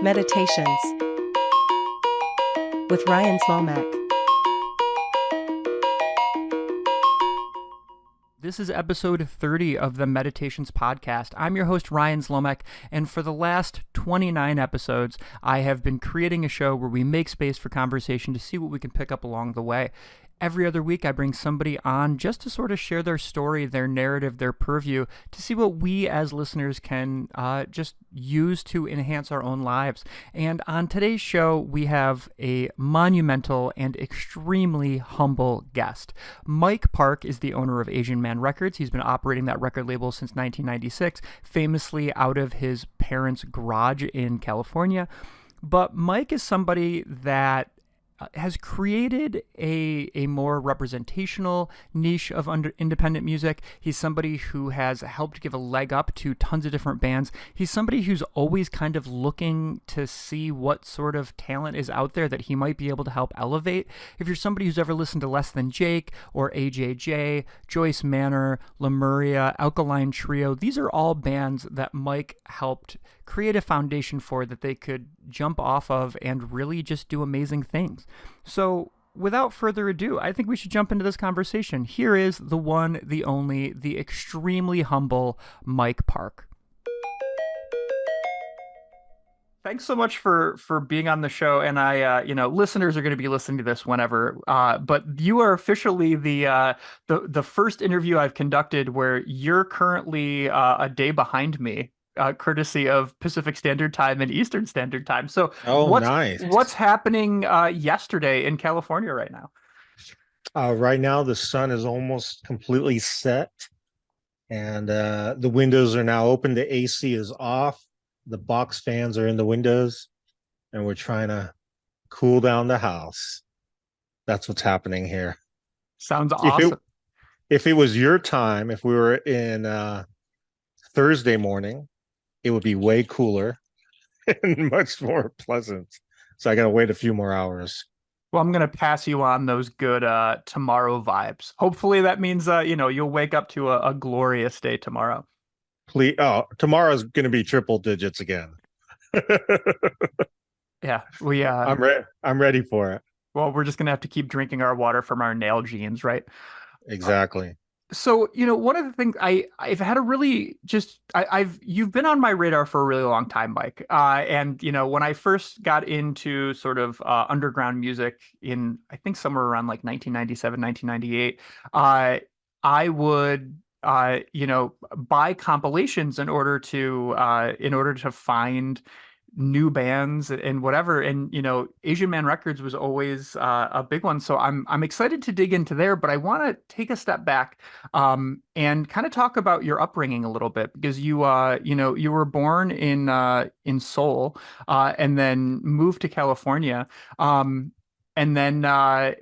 Meditations with Ryan Slomek. This is episode 30 of the Meditations podcast. I'm your host, Ryan Slomek, and for the last 29 episodes, I have been creating a show where we make space for conversation to see what we can pick up along the way. Every other week, I bring somebody on just to sort of share their story, their narrative, their purview, to see what we as listeners can just use to enhance our own lives. And on today's show, we have a monumental and extremely humble guest. Mike Park is the owner of Asian Man Records. He's been operating that record label since 1996, famously out of his parents' garage in California. But Mike is somebody that has created a more representational niche of independent music. He's somebody who has helped give a leg up to tons of different bands. He's somebody who's always kind of looking to see what sort of talent is out there that he might be able to help elevate. If you're somebody who's ever listened to Less Than Jake or AJJ, Joyce Manor, Lemuria, Alkaline Trio, these are all bands that Mike helped create a foundation for that they could jump off of and really just do amazing things. So without further ado, I think we should jump into this conversation. Here is the one, the only, the extremely humble Mike Park. Thanks so much for being on the show, and listeners are going to be listening to this whenever. But you are officially the first interview I've conducted where you're currently a day behind me, courtesy of Pacific Standard Time and Eastern Standard Time. So Oh, nice. what's happening yesterday in California right now? Right now, the sun is almost completely set, and the windows are now open. The AC is off. The box fans are in the windows, and we're trying to cool down the house. That's what's happening here. Sounds awesome. If it was your time, if we were in Thursday morning, it would be way cooler and much more pleasant. So I got to wait a few more hours. Well, I'm going to pass you on those good tomorrow vibes. Hopefully that means, you'll wake up to a glorious day tomorrow. Please. Oh, tomorrow's going to be triple digits again. Yeah, I'm ready for it. Well, we're just going to have to keep drinking our water from our nail genes, right? Exactly. So, one of the things I've had a really you've been on my radar for a really long time, Mike. And when I first got into sort of underground music in, I think somewhere around like 1997, 1998, I would buy compilations in order to find new bands and whatever. And Asian Man Records was always a big one, so I'm excited to dig into there. But I want to take a step back and kind of talk about your upbringing a little bit, because you were born in Seoul, and then moved to California, and then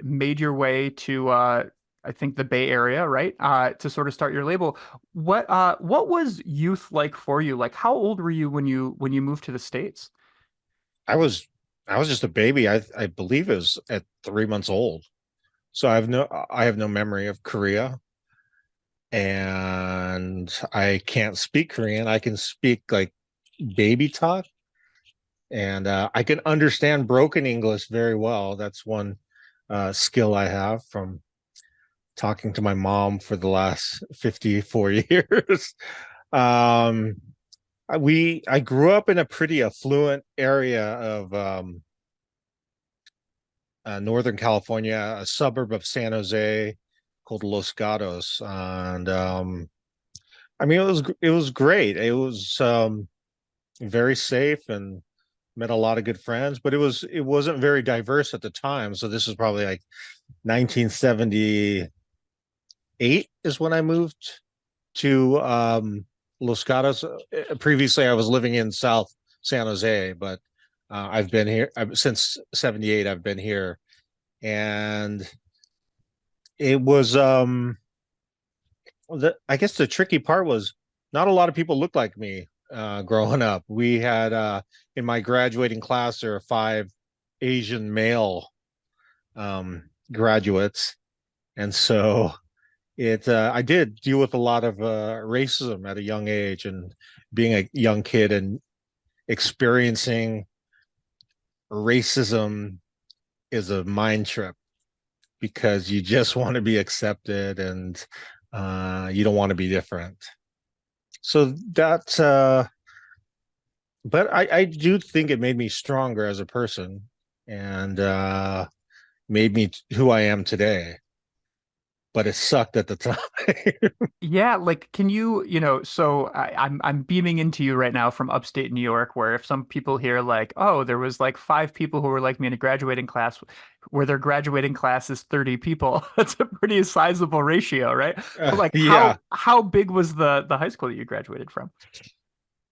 made your way to I think the Bay Area, right? To sort of start your label. What was youth like for you? Like, how old were you when you moved to the States? I was just a baby. I believe it was at 3 months old. So I have no memory of Korea, and I can't speak Korean. I can speak like baby talk, and I can understand broken English very well. That's one skill I have from talking to my mom for the last 54 years. um I grew up in a pretty affluent area of Northern California, a suburb of San Jose called Los Gatos. And I mean, it was great. It was very safe, and met a lot of good friends, but it wasn't very diverse at the time. So this is probably like 1978 is when I moved to Los Gatos. Previously, I was living in South San Jose, but I've been here since '78. I've been here, and it was I guess the tricky part was not a lot of people looked like me growing up. We had in my graduating class there are 5 Asian male graduates, and so I did deal with a lot of racism at a young age, and being a young kid and experiencing racism is a mind trip because you just want to be accepted and you don't want to be different. So that's but I do think it made me stronger as a person and made me who I am today. But it sucked at the time. Yeah, like can you, so I'm beaming into you right now from upstate New York, where if some people hear like, oh, there was like five people who were like me in a graduating class, where their graduating class is 30 people, that's a pretty sizable ratio, right? But like Yeah. how big was the high school that you graduated from?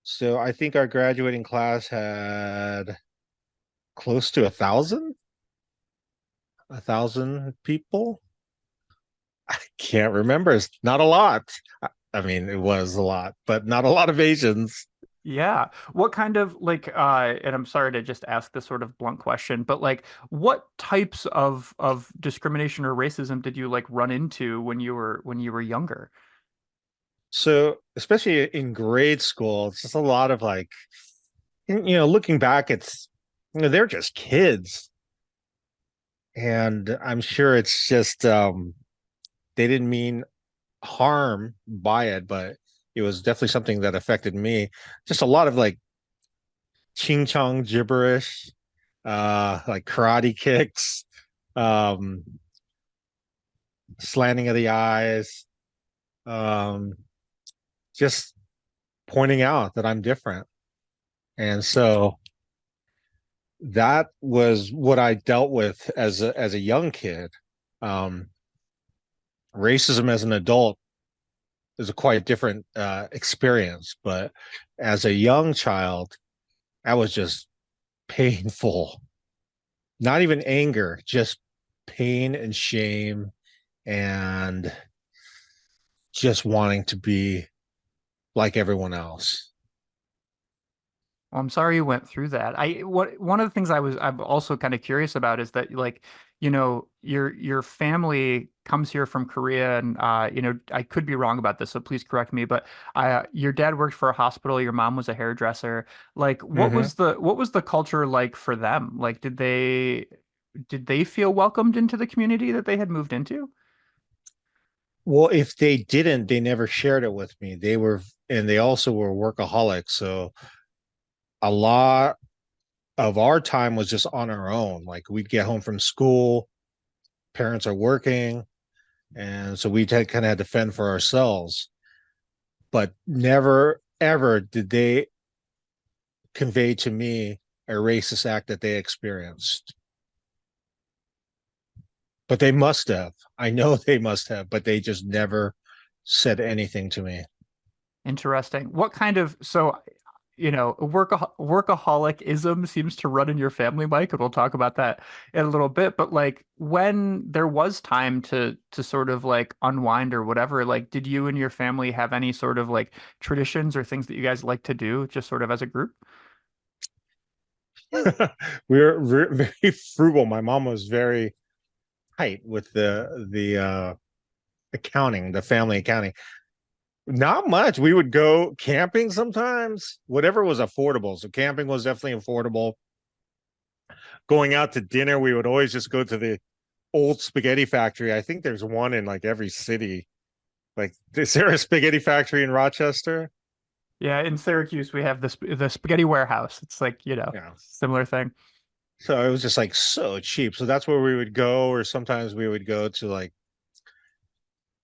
So I think our graduating class had close to 1,000 people. I can't remember. It's not a lot. I mean, it was a lot, but not a lot of Asians. Yeah. What kind of like and I'm sorry to just ask this sort of blunt question, but like what types of discrimination or racism did you like run into when you were younger? So, especially in grade school, it's just a lot of like, looking back, they're just kids. And I'm sure it's just, they didn't mean harm by it, but it was definitely something that affected me. Just a lot of like ching chong gibberish, like karate kicks, um, slanting of the eyes, um, just pointing out that I'm different. And so that was what I dealt with as a young kid. Um, Racism as an adult is a quite different experience, but as a young child, that was just painful. Not even anger, just pain and shame and just wanting to be like everyone else. Well, I'm sorry you went through that. One of the things I'm also kind of curious about is that like, your family comes here from Korea and I could be wrong about this, so please correct me, but your dad worked for a hospital, your mom was a hairdresser. Like Mhm. what was the culture like for them? Like did they feel welcomed into the community that they had moved into? Well, if they didn't, they never shared it with me. And they also were workaholics. So a lot of our time was just on our own. Like we'd get home from school, parents are working, and so we kind of had to fend for ourselves. But never ever did they convey to me a racist act that they experienced. But they must have. I know they must have, but they just never said anything to me. Interesting. What kind of so workaholicism seems to run in your family, Mike, and we'll talk about that in a little bit. But like when there was time to sort of like unwind or whatever, like did you and your family have any sort of like traditions or things that you guys like to do just sort of as a group? We were very frugal. My mom was very tight with the accounting, the family accounting. Not much. We would go camping sometimes, whatever was affordable. So camping was definitely affordable. Going out to dinner, we would always just go to the old spaghetti factory. I think there's one in like every city. Like, is there a spaghetti factory in Rochester? Yeah, in Syracuse we have the spaghetti warehouse. It's like, Yeah. similar thing. So it was just like so cheap. So that's where we would go, or sometimes we would go to like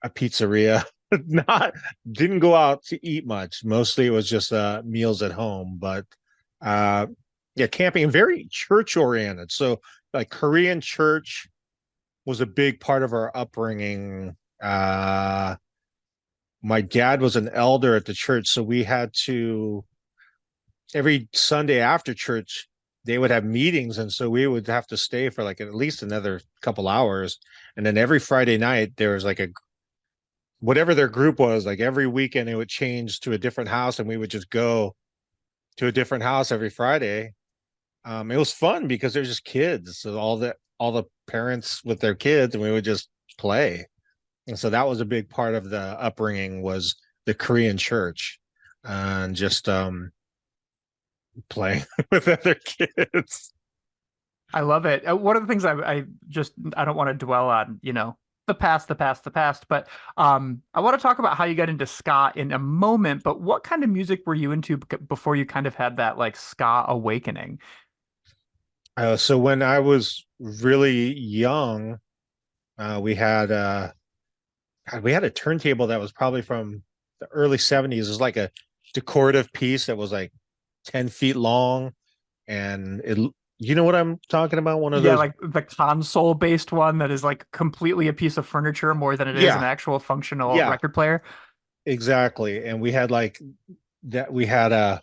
a pizzeria. Not didn't go out to eat much. Mostly it was just meals at home. But uh yeah, camping very church oriented. So like Korean church was a big part of our upbringing. My dad was an elder at the church, so we had to every Sunday after church they would have meetings, and so we would have to stay for like at least another couple hours. And then every Friday night there was like a whatever their group was, like every weekend it would change to a different house, and we would just go to a different house every Friday. It was fun because they're just kids, so all the parents with their kids, and we would just play. And so that was a big part of the upbringing was the Korean church and just playing with other kids. I love it. One of the things I just I don't want to dwell on, the past, the past, the past, but I want to talk about how you got into ska in a moment. But what kind of music were you into before you kind of had that like ska awakening? So when I was really young, we had God, we had a turntable that was probably from the early 70s. It was like a decorative piece that was like 10 feet long, and you know what I'm talking about? One of Yeah, those. like the console based one that is like completely a piece of furniture more than it is an Yeah, actual functional yeah, record player. exactly. And we had like that. We had a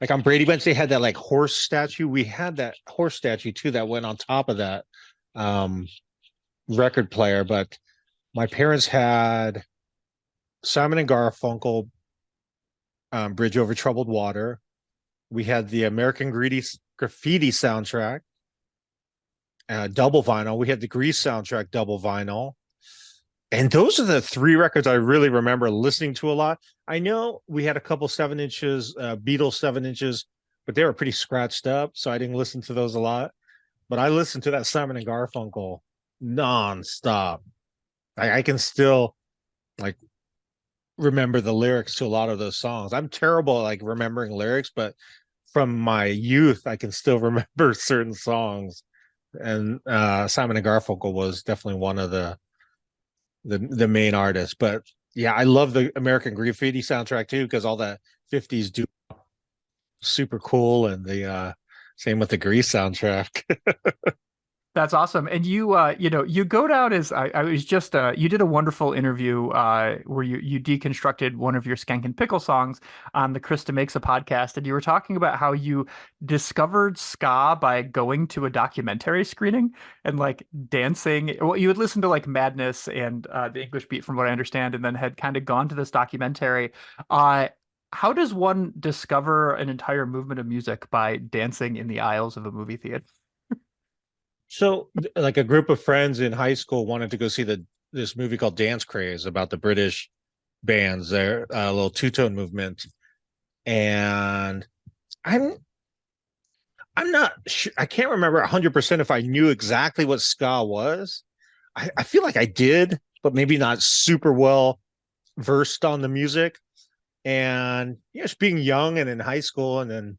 like on Brady Bunch, they had that like horse statue. We had that horse statue too that went on top of that um record player. But my parents had Simon and Garfunkel, Bridge Over Troubled Water. We had the American Graffiti soundtrack, double vinyl. We had the Grease soundtrack, double vinyl. And those are the three records I really remember listening to a lot. I know we had a couple 7 inches, Beatles 7 inches, but they were pretty scratched up, so I didn't listen to those a lot. But I listened to that Simon and Garfunkel nonstop. I can still like remember the lyrics to a lot of those songs. I'm terrible at like remembering lyrics, but from my youth, I can still remember certain songs. And Simon and Garfunkel was definitely one of the main artists. But yeah, I love the American Graffiti soundtrack too because all that 50s do super cool, and the same with the Grease soundtrack. That's awesome. And you go down as I was just you did a wonderful interview where you deconstructed one of your Skankin Pickle songs on the Krista Makes a podcast, and you were talking about how you discovered ska by going to a documentary screening and like dancing. Well, you had listened to like Madness and the English Beat from what I understand, and then had kind of gone to this documentary. Uh how does one discover an entire movement of music by dancing in the aisles of a movie theater? So, like a group of friends in high school wanted to go see the this movie called Dance Craze about the British bands, their little two-tone movement, and I'm I'm not sure. I can't remember 100% if I knew exactly what ska was. I feel like I did, but maybe not super well versed on the music. And just being young and in high school, and then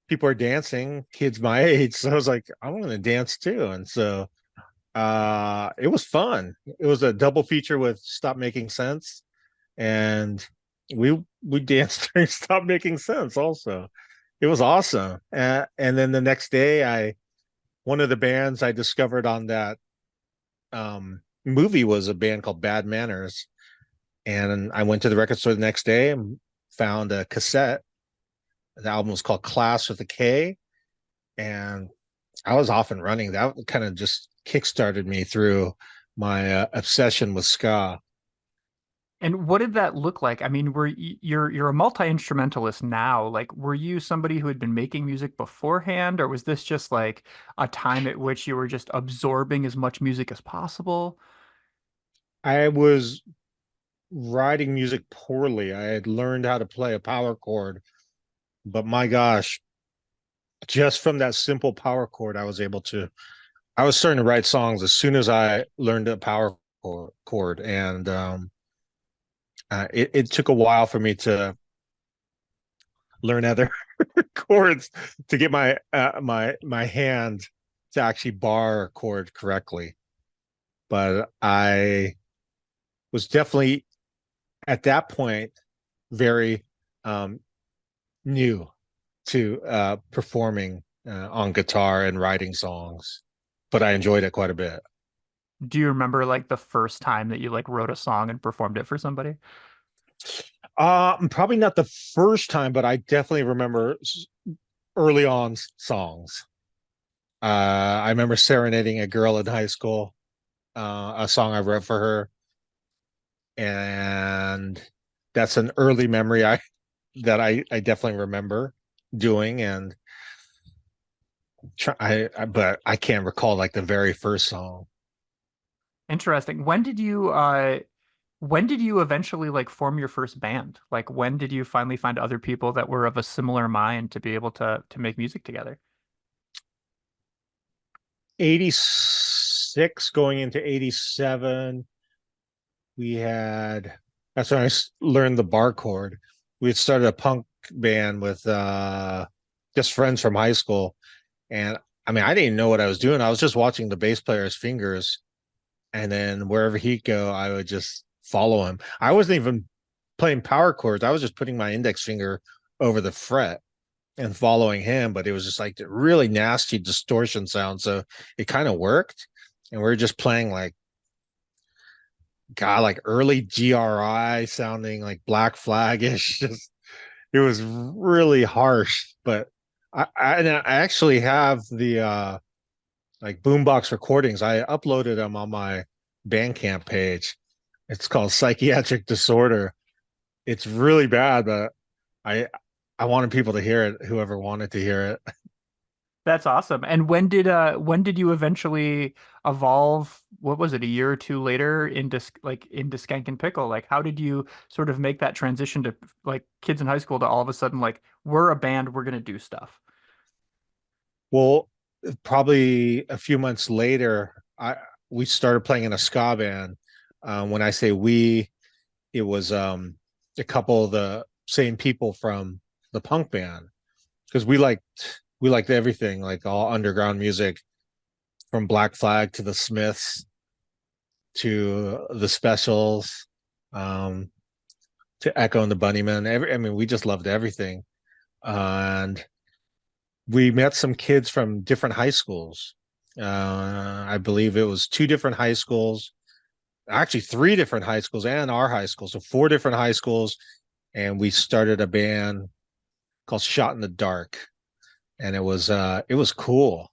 people are dancing, kids my age. So I was like, I want to dance too. And so it was fun. It was a double feature with Stop Making Sense. And we danced during Stop Making Sense also. It was awesome. And then the next day, I one of the bands I discovered on that movie was a band called Bad Manners, and I went to the record store the next day and found a cassette. The album was called Class with a K, and I was off and running. That kind of just kickstarted me through my obsession with ska. And what did that look like? I mean, you're a multi-instrumentalist now. Like, were you somebody who had been making music beforehand, or was this just like a time at which you were just absorbing as much music as possible? I was writing music poorly. I had learned how to play a power chord, but my gosh, just from that simple power chord, I was starting to write songs as soon as I learned a power chord. And it took a while for me to learn other chords to get my hand to actually bar a chord correctly. But I was definitely at that point very um, new to performing on guitar and writing songs, but I enjoyed it quite a bit. Do you remember like the first time that you like wrote a song and performed it for somebody? Probably not the first time, but I definitely remember early on songs. I remember serenading a girl in high school, a song I wrote for her, and that's an early memory I definitely remember doing. And but I can't recall like the very first song. Interesting. When did you eventually like form your first band? Like when did you finally find other people that were of a similar mind to be able to make music together? '86 going into '87, we had that's when learned the bar chord. We had started a punk band with just friends from high school, and I mean, I didn't know what I was doing. I was just watching the bass player's fingers, and then wherever he'd go, I would just follow him. I wasn't even playing power chords. I was just putting my index finger over the fret and following him, but it was just like a really nasty distortion sound. So it kind of worked. And we were just playing like God, like early GRI sounding like Black Flag-ish. Just it was really harsh. But I actually have the like boombox recordings. I uploaded them on my Bandcamp page. It's called Psychiatric Disorder. It's really bad, but I I wanted people to hear it, whoever wanted to hear it. That's awesome. And when did you eventually evolve? What was it, a year or two later into Skankin Pickle? Like how did you sort of make that transition to like kids in high school to all of a sudden like we're a band, we're gonna do stuff? Well, probably a few months later, I we started playing in a ska band. When I say we, it was a couple of the same people from the punk band because we liked everything, like all underground music from Black Flag to the Smiths to the Specials, um, to Echo and the Bunnymen. I mean, we just loved everything, and we met some kids from different high schools. I believe it was two different high schools, actually three different high schools and our high school, so four different high schools, and we started a band called Shot in the Dark, and it was cool.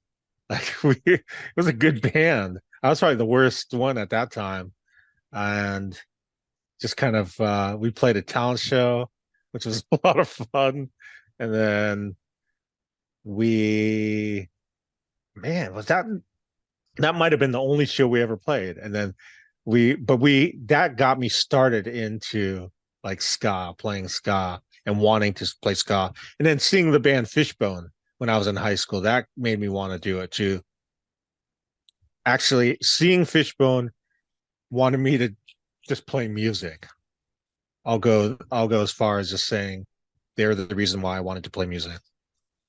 Like it was a good band. I was probably the worst one at that time, and just kind of we played a talent show, which was a lot of fun, and then we man was that might have been the only show we ever played, and then we that got me started into like ska, playing ska and wanting to play ska, and then seeing the band Fishbone when I was in high school, that made me want to do it too. Actually, seeing Fishbone wanted me to just play music. I'll go as far as just saying they're the reason why I wanted to play music.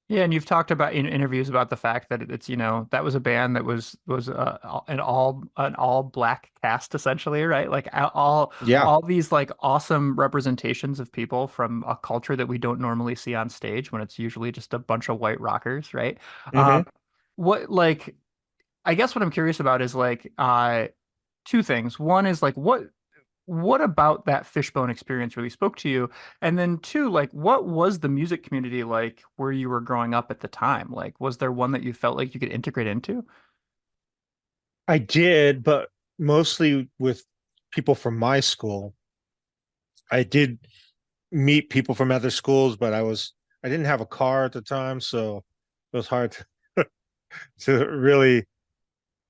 Yeah, and you've talked about in interviews about the fact that it's, that was a band that was an all black cast essentially, right? Like Yeah. all these like awesome representations of people from a culture that we don't normally see on stage when it's usually just a bunch of white rockers, right? Hmm. What like I guess what I'm curious about is like two things. One is like what about that Fishbone experience really spoke to you? And then two, like what was the music community like where you were growing up at the time? Like was there one that you felt like you could integrate into? I did, but mostly with people from my school. I did meet people from other schools, but I didn't have a car at the time, so it was hard to really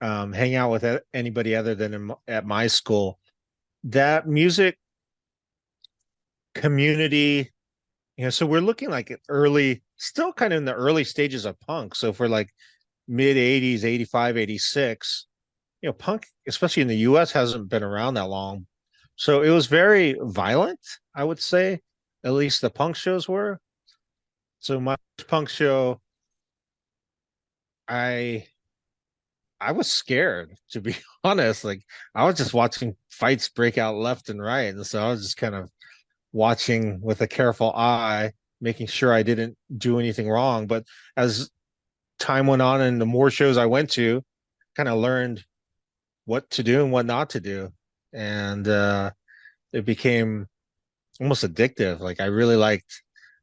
hang out with anybody other than at my school. That music community, so we're looking like early, still kind of in the early stages of punk. So for like mid '80s, '85, '86, punk, especially in the US, hasn't been around that long. So it was very violent, I would say. At least the punk shows were. So my punk show, I I was scared, to be honest. Like I was just watching fights break out left and right. And so I was just kind of watching with a careful eye, making sure I didn't do anything wrong. But as time went on and the more shows I went to, kind of learned what to do and what not to do. And it became almost addictive. Like I really liked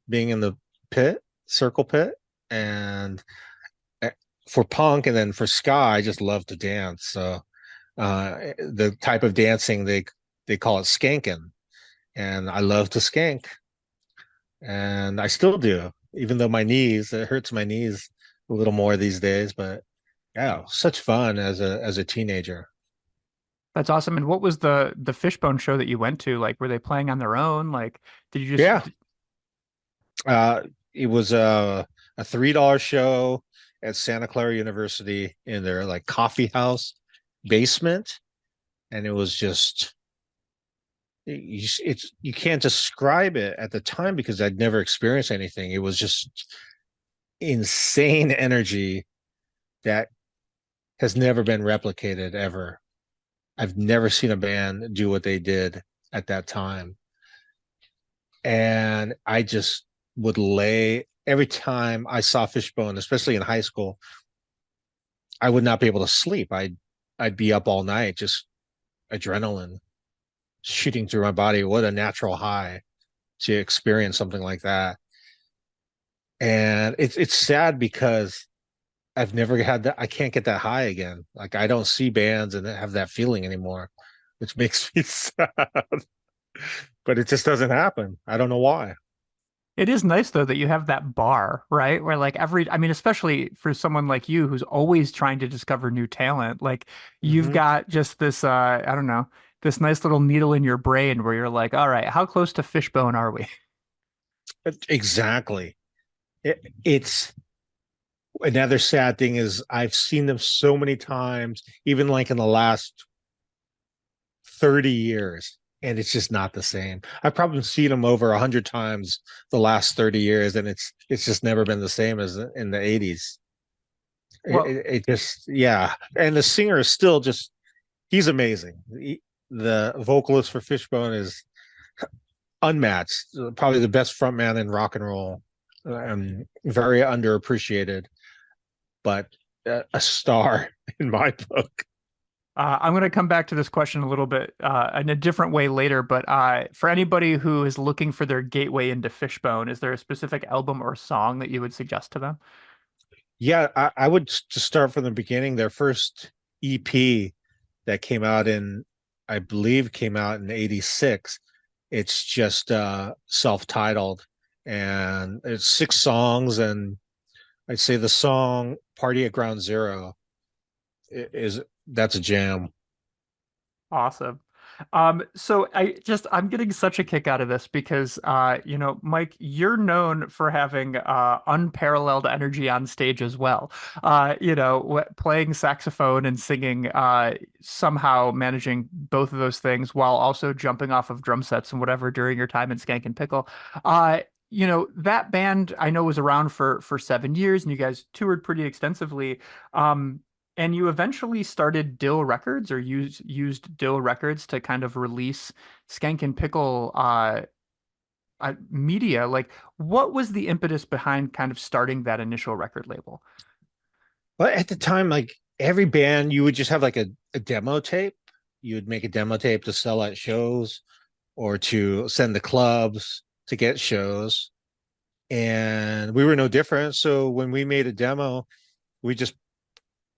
being in the circle pit, and eh, for punk and then for ska, I just love to dance. So the type of dancing they call it skanking, and I love to skank, and I still do, even though it hurts my knees a little more these days. But yeah, such fun as a teenager. That's awesome. And what was the Fishbone show that you went to? Like were they playing on their own? Like did you just Yeah, it was a $3 show, at Santa Clara University in their like coffee house basement, and it was just you can't describe it at the time because I'd never experienced anything. It was just insane energy that has never been replicated ever. I've never seen a band do what they did at that time. And I just would lay every time I saw Fishbone, especially in high school, I would not be able to sleep. I'd be up all night, just adrenaline shooting through my body. What a natural high to experience something like that. And it's sad because I've never had that. I can't get that high again. Like I don't see bands and have that feeling anymore, which makes me sad. But it just doesn't happen. I don't know why. It is nice though that you have that bar, right? Where like I mean, especially for someone like you who's always trying to discover new talent, like you've Hmm. got just this, I don't know, this nice little needle in your brain where you're like, all right, how close to Fishbone are we? Exactly. It's another sad thing is I've seen them so many times, even like in the last 30 years, and it's just not the same. I've probably seen them over 100 times the last 30 years, and it's just never been the same as in the 80s. Well, It just, yeah. And the singer is still just, he's amazing. The vocalist for Fishbone is unmatched, probably the best frontman in rock and roll. Very underappreciated, but a star in my book. I'm going to come back to this question a little bit in a different way later, but for anybody who is looking for their gateway into Fishbone, is there a specific album or song that you would suggest to them? Yeah, I would just start from the beginning. Their first EP that came out in, I believe, came out in '86. It's just self-titled, and it's 6 songs. And I'd say the song "Party at Ground Zero" is that's a jam. Awesome. So I'm getting such a kick out of this because Mike, you're known for having unparalleled energy on stage as well. Playing saxophone and singing, somehow managing both of those things while also jumping off of drum sets and whatever during your time in Skankin Pickle. That band I know was around for 7 years and you guys toured pretty extensively. And you eventually started Dill Records or used Dill Records to kind of release Skankin Pickle media. Like, what was the impetus behind kind of starting that initial record label? But at the time, like every band, you would just have like a demo tape. You would make a demo tape to sell at shows or to send to clubs to get shows. And we were no different. So when we made a demo, we just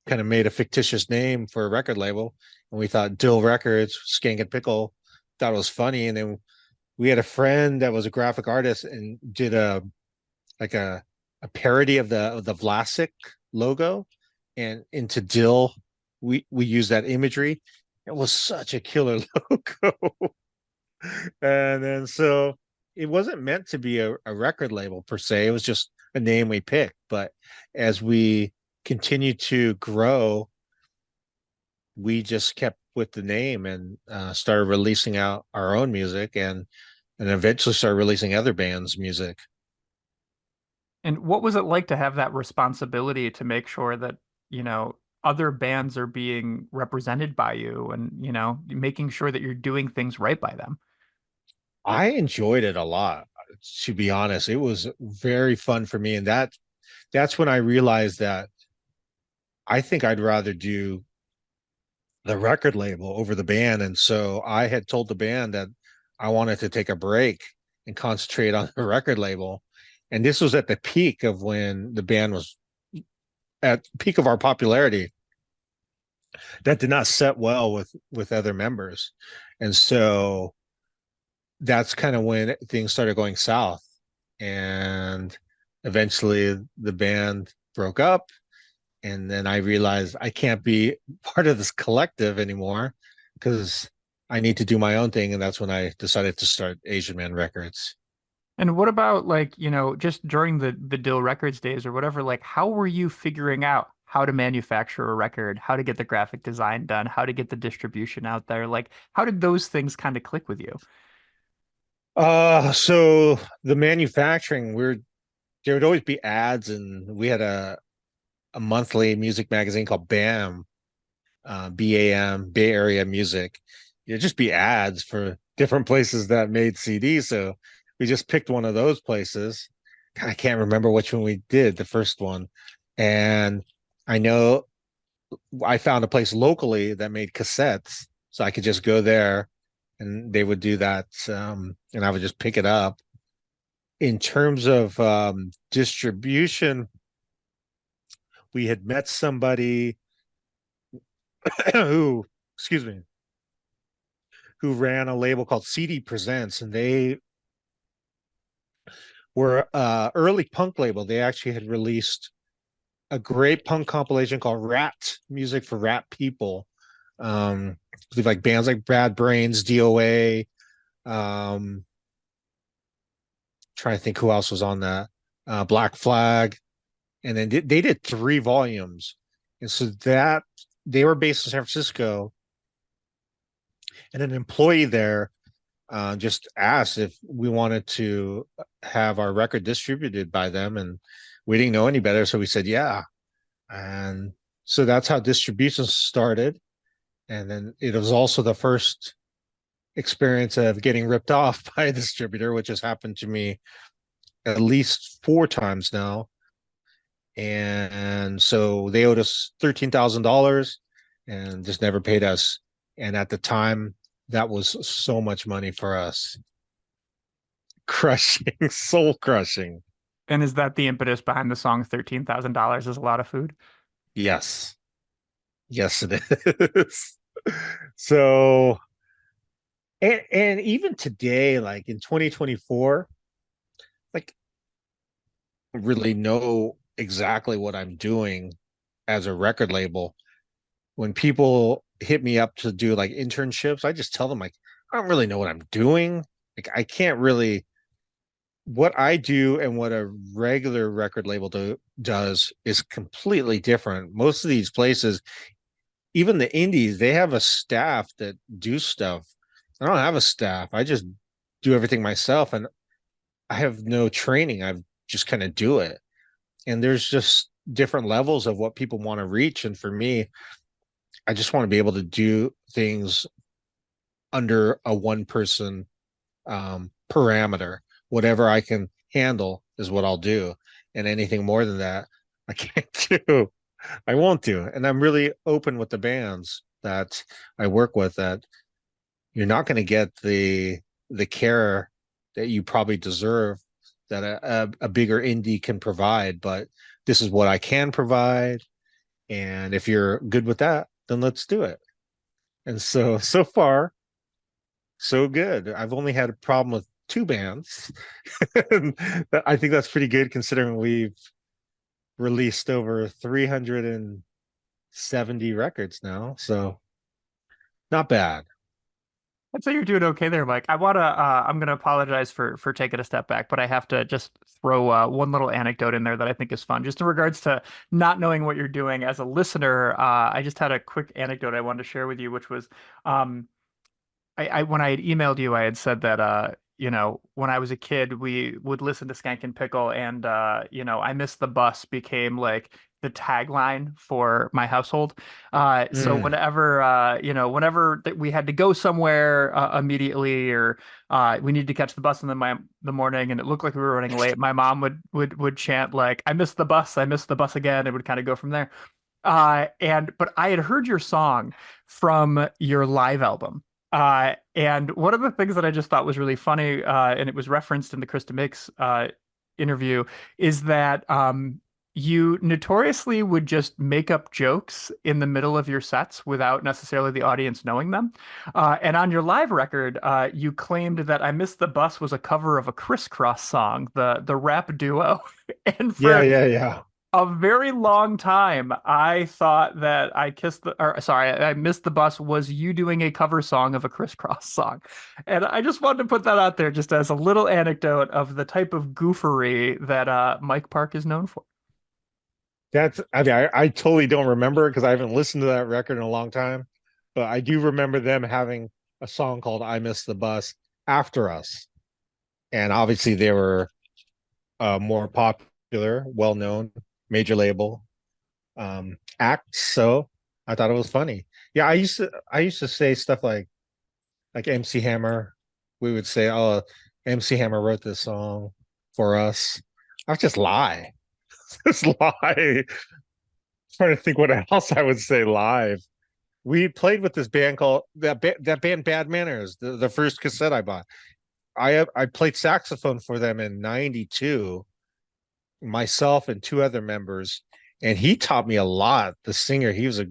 kind of made a fictitious name for a record label. And we thought Dill Records, Skank and Pickle, thought it was funny. And then we had a friend that was a graphic artist and did like a parody of the Vlasic logo. And into Dill, we used that imagery. It was such a killer logo. And then so it wasn't meant to be a record label per se. It was just a name we picked. But as we continued to grow, we just kept with the name and started releasing out our own music and eventually started releasing other bands' music. And what was it like to have that responsibility to make sure that, other bands are being represented by you and, making sure that you're doing things right by them? I enjoyed it a lot, to be honest. It was very fun for me. And that's when I realized that I think I'd rather do the record label over the band. And so I had told the band that I wanted to take a break and concentrate on the record label. And this was at the peak of when the band was at peak of our popularity. That did not set well with other members. And so that's kind of when things started going south. And eventually the band broke up. And then I realized I can't be part of this collective anymore because I need to do my own thing. And that's when I decided to start Asian Man Records. And what about like, just during the Dill Records days or whatever, like how were you figuring out how to manufacture a record, how to get the graphic design done, how to get the distribution out there? Like how did those things kind of click with you? So the manufacturing, there would always be ads, and we had a monthly music magazine called BAM, BAM, Bay Area Music. It'd just be ads for different places that made CDs. So we just picked one of those places. I can't remember which one we did, the first one. And I know I found a place locally that made cassettes. So I could just go there and they would do that. And I would just pick it up. In terms of distribution, we had met somebody who, excuse me, who ran a label called CD Presents, and they were early punk label. They actually had released a great punk compilation called Rat Music for Rat People. Like bands like Bad Brains, DOA. Trying to think who else was on that. Black Flag, and then they did 3 volumes, and so that they were based in San Francisco, and an employee there just asked if we wanted to have our record distributed by them, and we didn't know any better, so we said yeah. And so that's how distribution started. And then it was also the first experience of getting ripped off by a distributor, which has happened to me at least 4 times now. And so they owed us $13,000 and just never paid us. And at the time, that was so much money for us. Crushing, soul crushing. And is that the impetus behind the song $13,000 is a lot of food? Yes. Yes, it is. So, and even today, like in 2024, like really know exactly what I'm doing as a record label. When people hit me up to do like internships, I just tell them like I don't really know what I'm doing. Like I can't really what I do and what a regular record label does is completely different. Most of these places, even the indies, they have a staff that do stuff. I don't have a staff. I just do everything myself, and I have no training. I've just kind of do it. And there's just different levels of what people want to reach. And for me, I just want to be able to do things under a one person parameter. Whatever I can handle is what I'll do. And anything more than that, I can't do. I won't do. And I'm really open with the bands that I work with that you're not going to get the care that you probably deserve that a bigger indie can provide, but this is what I can provide. And if you're good with that, then let's do it. And so far, so good. I've only had a problem with 2 bands. I think that's pretty good considering we've released over 370 records now. So not bad. I'd say you're doing okay there, Mike. I'm gonna apologize for taking a step back, but I have to just throw one little anecdote in there that I think is fun. Just in regards to not knowing what you're doing as a listener, I just had a quick anecdote I wanted to share with you, which was, I when I had emailed you, I had said that when I was a kid, we would listen to Skankin Pickle, and I Miss the Bus became like the tagline for my household. So Mm. whenever that we had to go somewhere immediately, or we needed to catch the bus in the morning, and it looked like we were running late, my mom would chant like, "I missed the bus, I missed the bus again." It would kind of go from there. But I had heard your song from your live album. And one of the things that I just thought was really funny, and it was referenced in the Krista Mix interview, is that you notoriously would just make up jokes in the middle of your sets without necessarily the audience knowing them. And on your live record, you claimed that "I Miss the Bus" was a cover of a Crisscross song, the rap duo. And Yeah, for yeah, yeah. a very long time, I thought that I missed the bus was you doing a cover song of a Crisscross song. And I just wanted to put that out there just as a little anecdote of the type of goofery that Mike Park is known for. That's, I mean, I totally don't remember because I haven't listened to that record in a long time, but I do remember them having a song called I Miss the Bus after us. And obviously they were more popular, well known, major label act. So I thought it was funny. Yeah, I used to say stuff like MC Hammer. We would say, "Oh, MC Hammer wrote this song for us." I would just lie, just lie. Trying to think what else I would say live. We played with this band called that band Bad Manners, the first cassette I bought. I played saxophone for them in '92, myself and two other members, and he taught me a lot. The singer, he was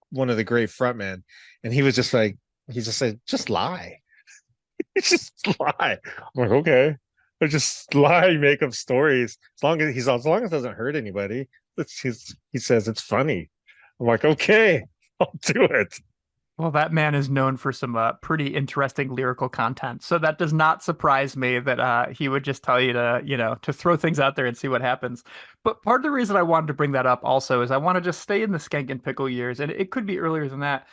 one of the great frontmen, and he was just like he just said, just lie. Just lie. I'm like, okay. I just lie, make up stories. As long as it doesn't hurt anybody. He says it's funny. I'm like, okay, I'll do it. Well, that man is known for some pretty interesting lyrical content. So that does not surprise me that he would just tell you to, to throw things out there and see what happens. But part of the reason I wanted to bring that up also is I want to just stay in the Skankin Pickle years, and it could be earlier than that,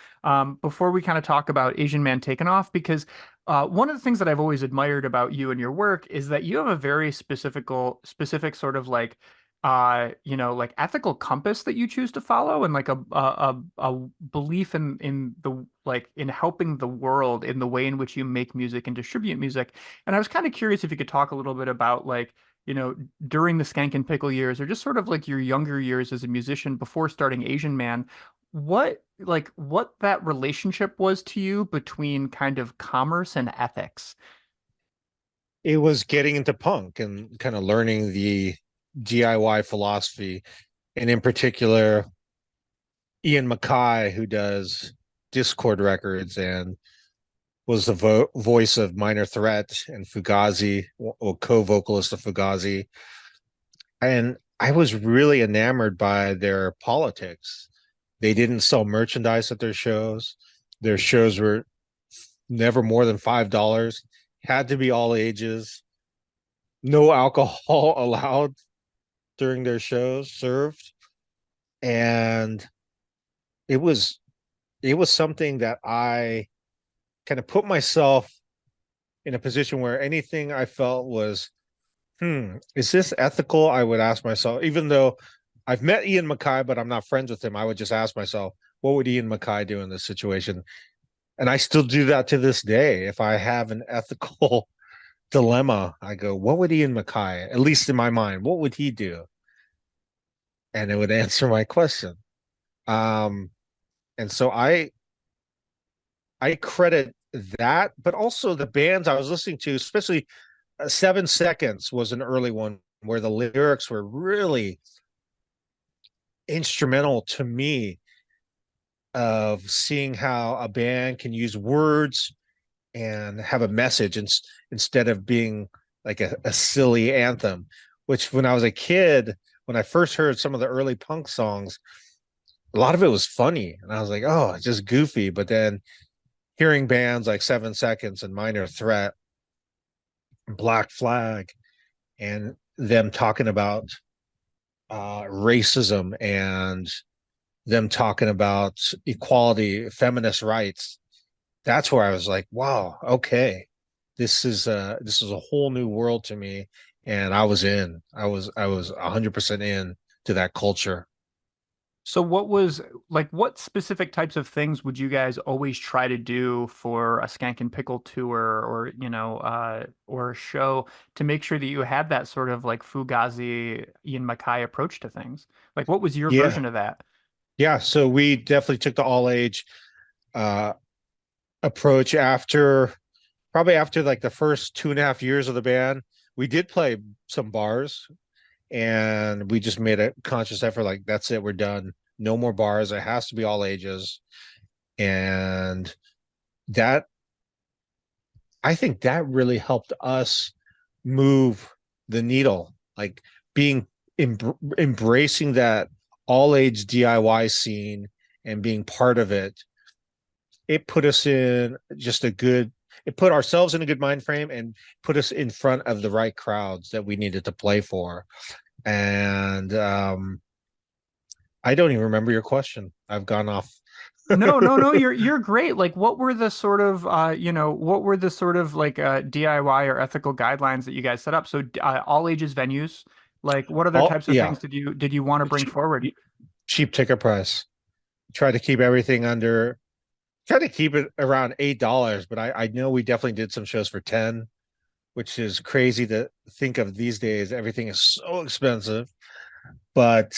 before we kind of talk about Asian Man Taken Off, because one of the things that I've always admired about you and your work is that you have a very specific sort of like like ethical compass that you choose to follow, and like a belief in the like in helping the world in the way in which you make music and distribute music. And I was kind of curious if you could talk a little bit about like, during the Skankin Pickle years or just sort of like your younger years as a musician before starting Asian Man, what that relationship was to you between kind of commerce and ethics. It was getting into punk and kind of learning the DIY philosophy, and in particular, Ian Mackay, who does Discord records and was the voice of Minor Threat and Fugazi, or co-vocalist of Fugazi. And I was really enamored by their politics. They didn't sell merchandise at their shows. Their shows were never more than $5, had to be all ages, no alcohol allowed during their shows served. And it was something that I kind of put myself in a position where anything I felt was, is this ethical? I would ask myself, even though I've met Ian Mackay, but I'm not friends with him, I would just ask myself, what would Ian Mackay do in this situation? And I still do that to this day. If I have an ethical dilemma, I go, what would Ian Mackay, at least in my mind, what would he do? And it would answer my question. Um, and so I credit that, but also the bands I was listening to, especially 7 Seconds was an early one where the lyrics were really instrumental to me of seeing how a band can use words and have a message instead of being like a silly anthem, which when I was a kid, when I first heard some of the early punk songs, a lot of it was funny. And I was like, oh, it's just goofy. But then hearing bands like 7 Seconds and Minor Threat, Black Flag, and them talking about racism and them talking about equality, feminist rights, that's where I was like, wow, okay, this is a whole new world to me, and I was in. I was 100% in to that culture. So what specific types of things would you guys always try to do for a Skankin Pickle tour or, or a show to make sure that you had that sort of like Fugazi, Ian Mackay approach to things? Like what was your Yeah, version of that? yeah. So we definitely took the all age uh, approach after probably after like the first 2.5 years of the band. We did play some bars, and we just made a conscious effort, like that's it, we're done, no more bars, it has to be all ages. And that, I think that really helped us move the needle, like being embracing that all age DIY scene and being part of it, it put us in just a good it put ourselves in a good mind frame and put us in front of the right crowds that we needed to play for. And I don't even remember your question. I've gone off. No, no, no, you're great. Like what were the sort of what were the sort of like DIY or ethical guidelines that you guys set up? So all ages venues, like what other Oh types of yeah, things did you want to bring forward? cheap ticket price. Try to keep everything under. Try to keep it around $8, but I know we definitely did some shows for 10, which is crazy to think of these days. Everything is so expensive, but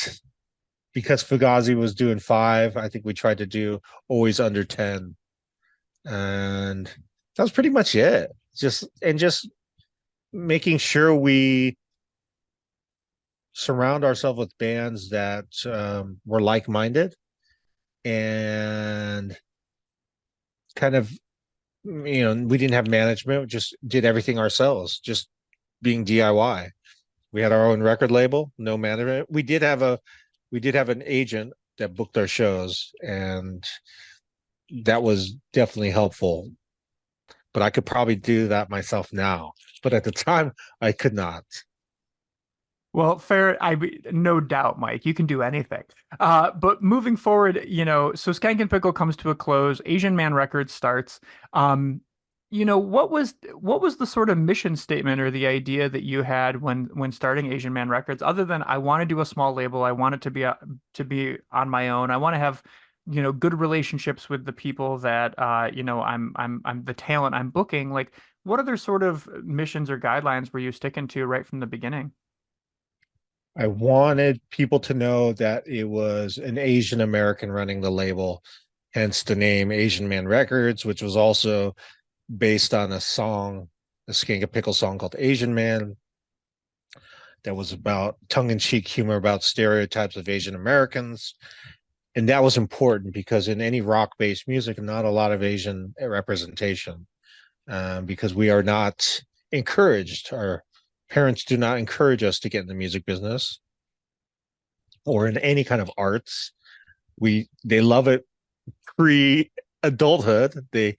because Fugazi was doing 5, I think we tried to do always under 10, and that was pretty much it. Just making sure we surround ourselves with bands that were like-minded and kind of, we didn't have management, we just did everything ourselves, just being DIY. We had our own record label, no management. We did have an agent that booked our shows, and that was definitely helpful. But I could probably do that myself now. But at the time, I could not. Well, fair. No doubt, Mike, you can do anything. But moving forward, so Skankin Pickle comes to a close. Asian Man Records starts. What was the sort of mission statement or the idea that you had when starting Asian Man Records, other than I want to do a small label, I want it to be on my own, I want to have good relationships with the people that I'm the talent I'm booking. Like, what other sort of missions or guidelines were you sticking to right from the beginning? I wanted people to know that it was an Asian American running the label, hence the name Asian Man Records, which was also based on a song, a Skanka Pickle song called Asian Man, that was about tongue-in-cheek humor about stereotypes of Asian Americans. And that was important because in any rock-based music, not a lot of Asian representation, because we are not encouraged. Our parents do not encourage us to get in the music business or in any kind of arts. They love it pre-adulthood. They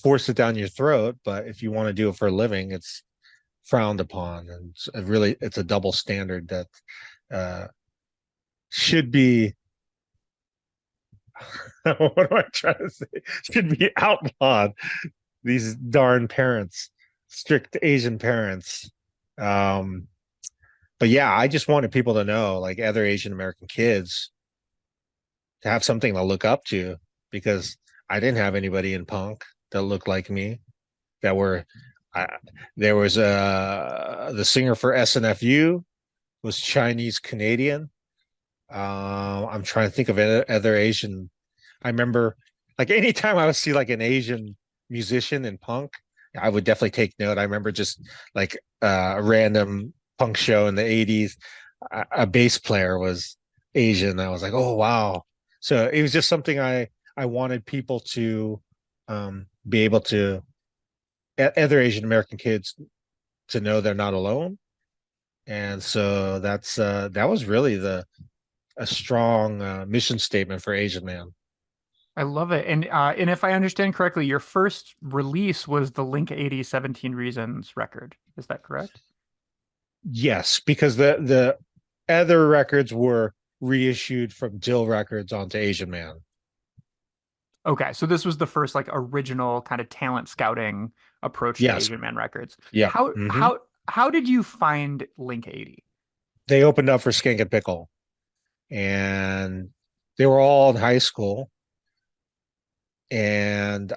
force it down your throat, but if you want to do it for a living, it's frowned upon, and it's a double standard that uh, should be what am I trying to say? Should be outlawed. These darn parents, strict Asian parents. Um, but yeah, I just wanted people to know, like other Asian American kids, to have something to look up to, because I didn't have anybody in punk that looked like me. That were, uh, there was the singer for SNFU was Chinese Canadian. I'm trying to think of other Asian. I remember, like anytime I would see like an Asian musician in punk, I would definitely take note. I remember just like a random punk show in the '80s, a bass player was Asian. I was like, oh wow. So it was just something I wanted people to be able to, other Asian American kids, to know they're not alone. And so that was really the a strong mission statement for Asian Man. I love it. And if I understand correctly, your first release was the Link 80 17 Reasons record. Is that correct? Yes, because the other records were reissued from Dill Records onto Asian Man. Okay, so this was the first like original kind of talent scouting approach to Yes. Asian Man Records. Yeah. How Hmm. how how did you find Link 80? They opened up for Skankin Pickle, and they were all in high school. And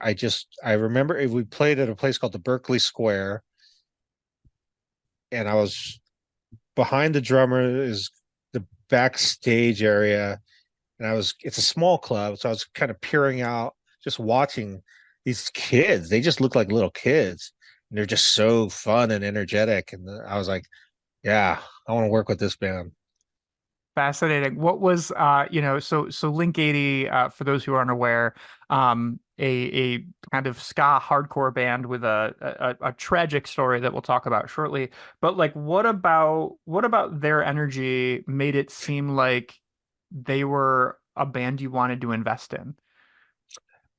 I remember we played at a place called the Berkeley Square, and I was behind the drummer is the backstage area, and it's a small club, so I was kind of peering out, just watching these kids. They just look like little kids, and they're just so fun and energetic. And I was like, yeah, I want to work with this band. Fascinating. What was so Link 80, for those who aren't aware, a kind of ska hardcore band with a tragic story that we'll talk about shortly. But like, what about their energy made it seem like they were a band you wanted to invest in?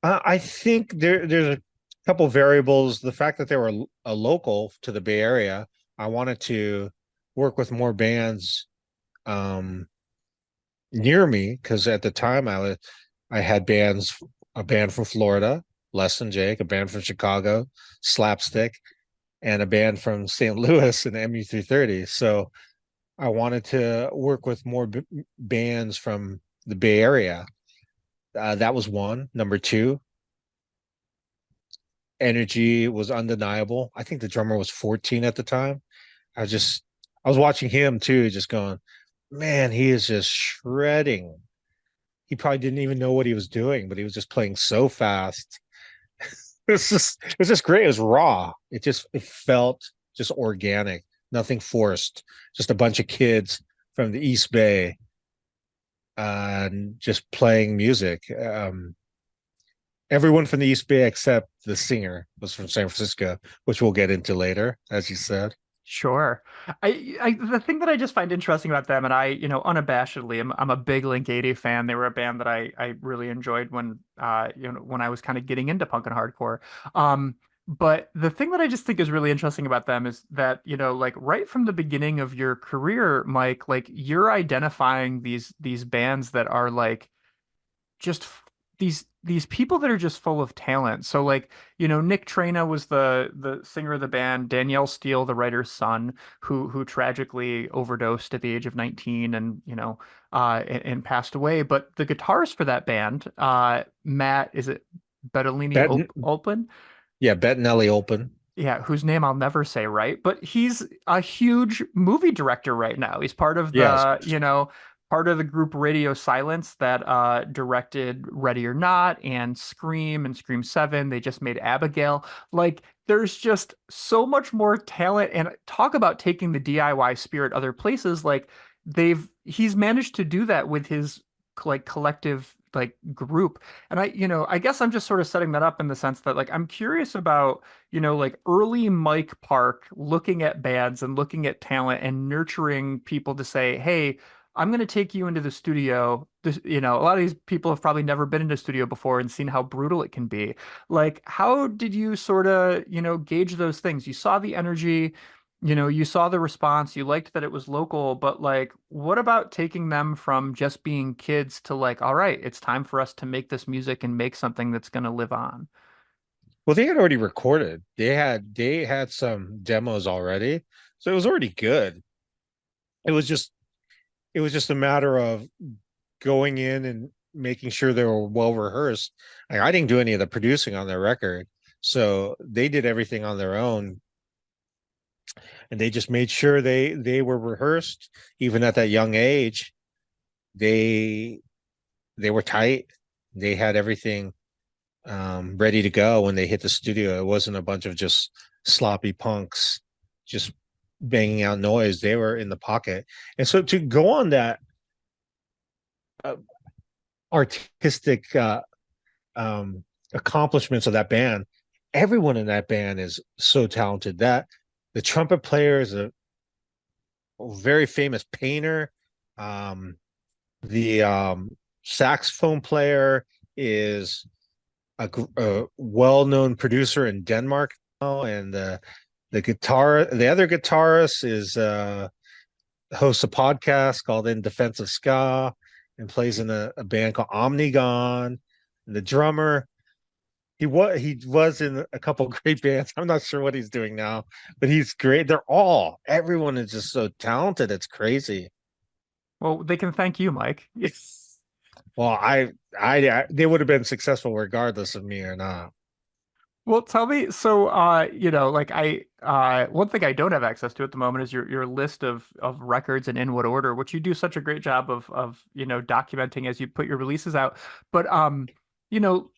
I think there's a couple variables. The fact that they were a local to the Bay Area, I wanted to work with more bands um, near me because at the time I had bands, a band from Florida, Less Than Jake, a band from Chicago, Slapstick, and a band from St. Louis in MU330. So I wanted to work with more bands from the Bay Area. That was one. Number two, energy was undeniable. I think the drummer was 14 at the time. I was watching him too, just going, man, he is just shredding. He probably didn't even know what he was doing, but he was just playing so fast. It was just great. It was raw. It felt just organic, nothing forced. Just a bunch of kids from the East Bay and just playing music. Everyone from the East Bay except the singer was from San Francisco, which we'll get into later, as you said. Sure. The thing that I just find interesting about them, and unabashedly, I'm a big Link 80 fan. They were a band that I really enjoyed when I was kind of getting into punk and hardcore. But the thing that I just think is really interesting about them is that, like right from the beginning of your career, Mike, like you're identifying these bands that are like just these people that are just full of talent. So like, Nick Traina was the singer of the band, Danielle Steele, the writer's son, who tragically overdosed at the age of 19 and, and passed away. But the guitarist for that band, Matt, is it Bettolini Bet, Olpin? yeah, Bettinelli open. Yeah, whose name I'll never say right, but he's a huge movie director right now. He's part of Yes. the group Radio Silence that directed Ready or Not and Scream 7. They just made Abigail. Like there's just so much more talent and talk about taking the DIY spirit other places. Like he's managed to do that with his like collective like group. And I guess I'm just sort of setting that up in the sense that like I'm curious about like early Mike Park looking at bands and looking at talent and nurturing people to say, hey, I'm going to take you into the studio. A lot of these people have probably never been in a studio before and seen how brutal it can be. Like, how did you sort of, gauge those things? You saw the energy, you saw the response, you liked that it was local, but like, what about taking them from just being kids to like, all right, it's time for us to make this music and make something that's going to live on? Well, they had already recorded. They had some demos already, so it was already good. It was just it was just a matter of going in and making sure they were well rehearsed. Like, I didn't do any of the producing on their record, so they did everything on their own, and they just made sure they were rehearsed. Even at that young age, they they were tight. They had everything ready to go when they hit the studio. It wasn't a bunch of just sloppy punks just banging out noise. They were in the pocket. And so to go on that uh, artistic accomplishments of that band, everyone in that band is so talented. That the trumpet player is a very famous painter. Um, the saxophone player is a well-known producer in Denmark now, and the other guitarist is hosts a podcast called In Defense of Ska and plays in a band called Omnigon. And the drummer, he was in a couple great bands. I'm not sure what he's doing now, but he's great. Everyone is just so talented. It's crazy. Well, they can thank you, Mike. Yes. Well, they would have been successful regardless of me or not. Well, tell me, so like one thing I don't have access to at the moment is your list of records and in what order, which you do such a great job of documenting as you put your releases out. But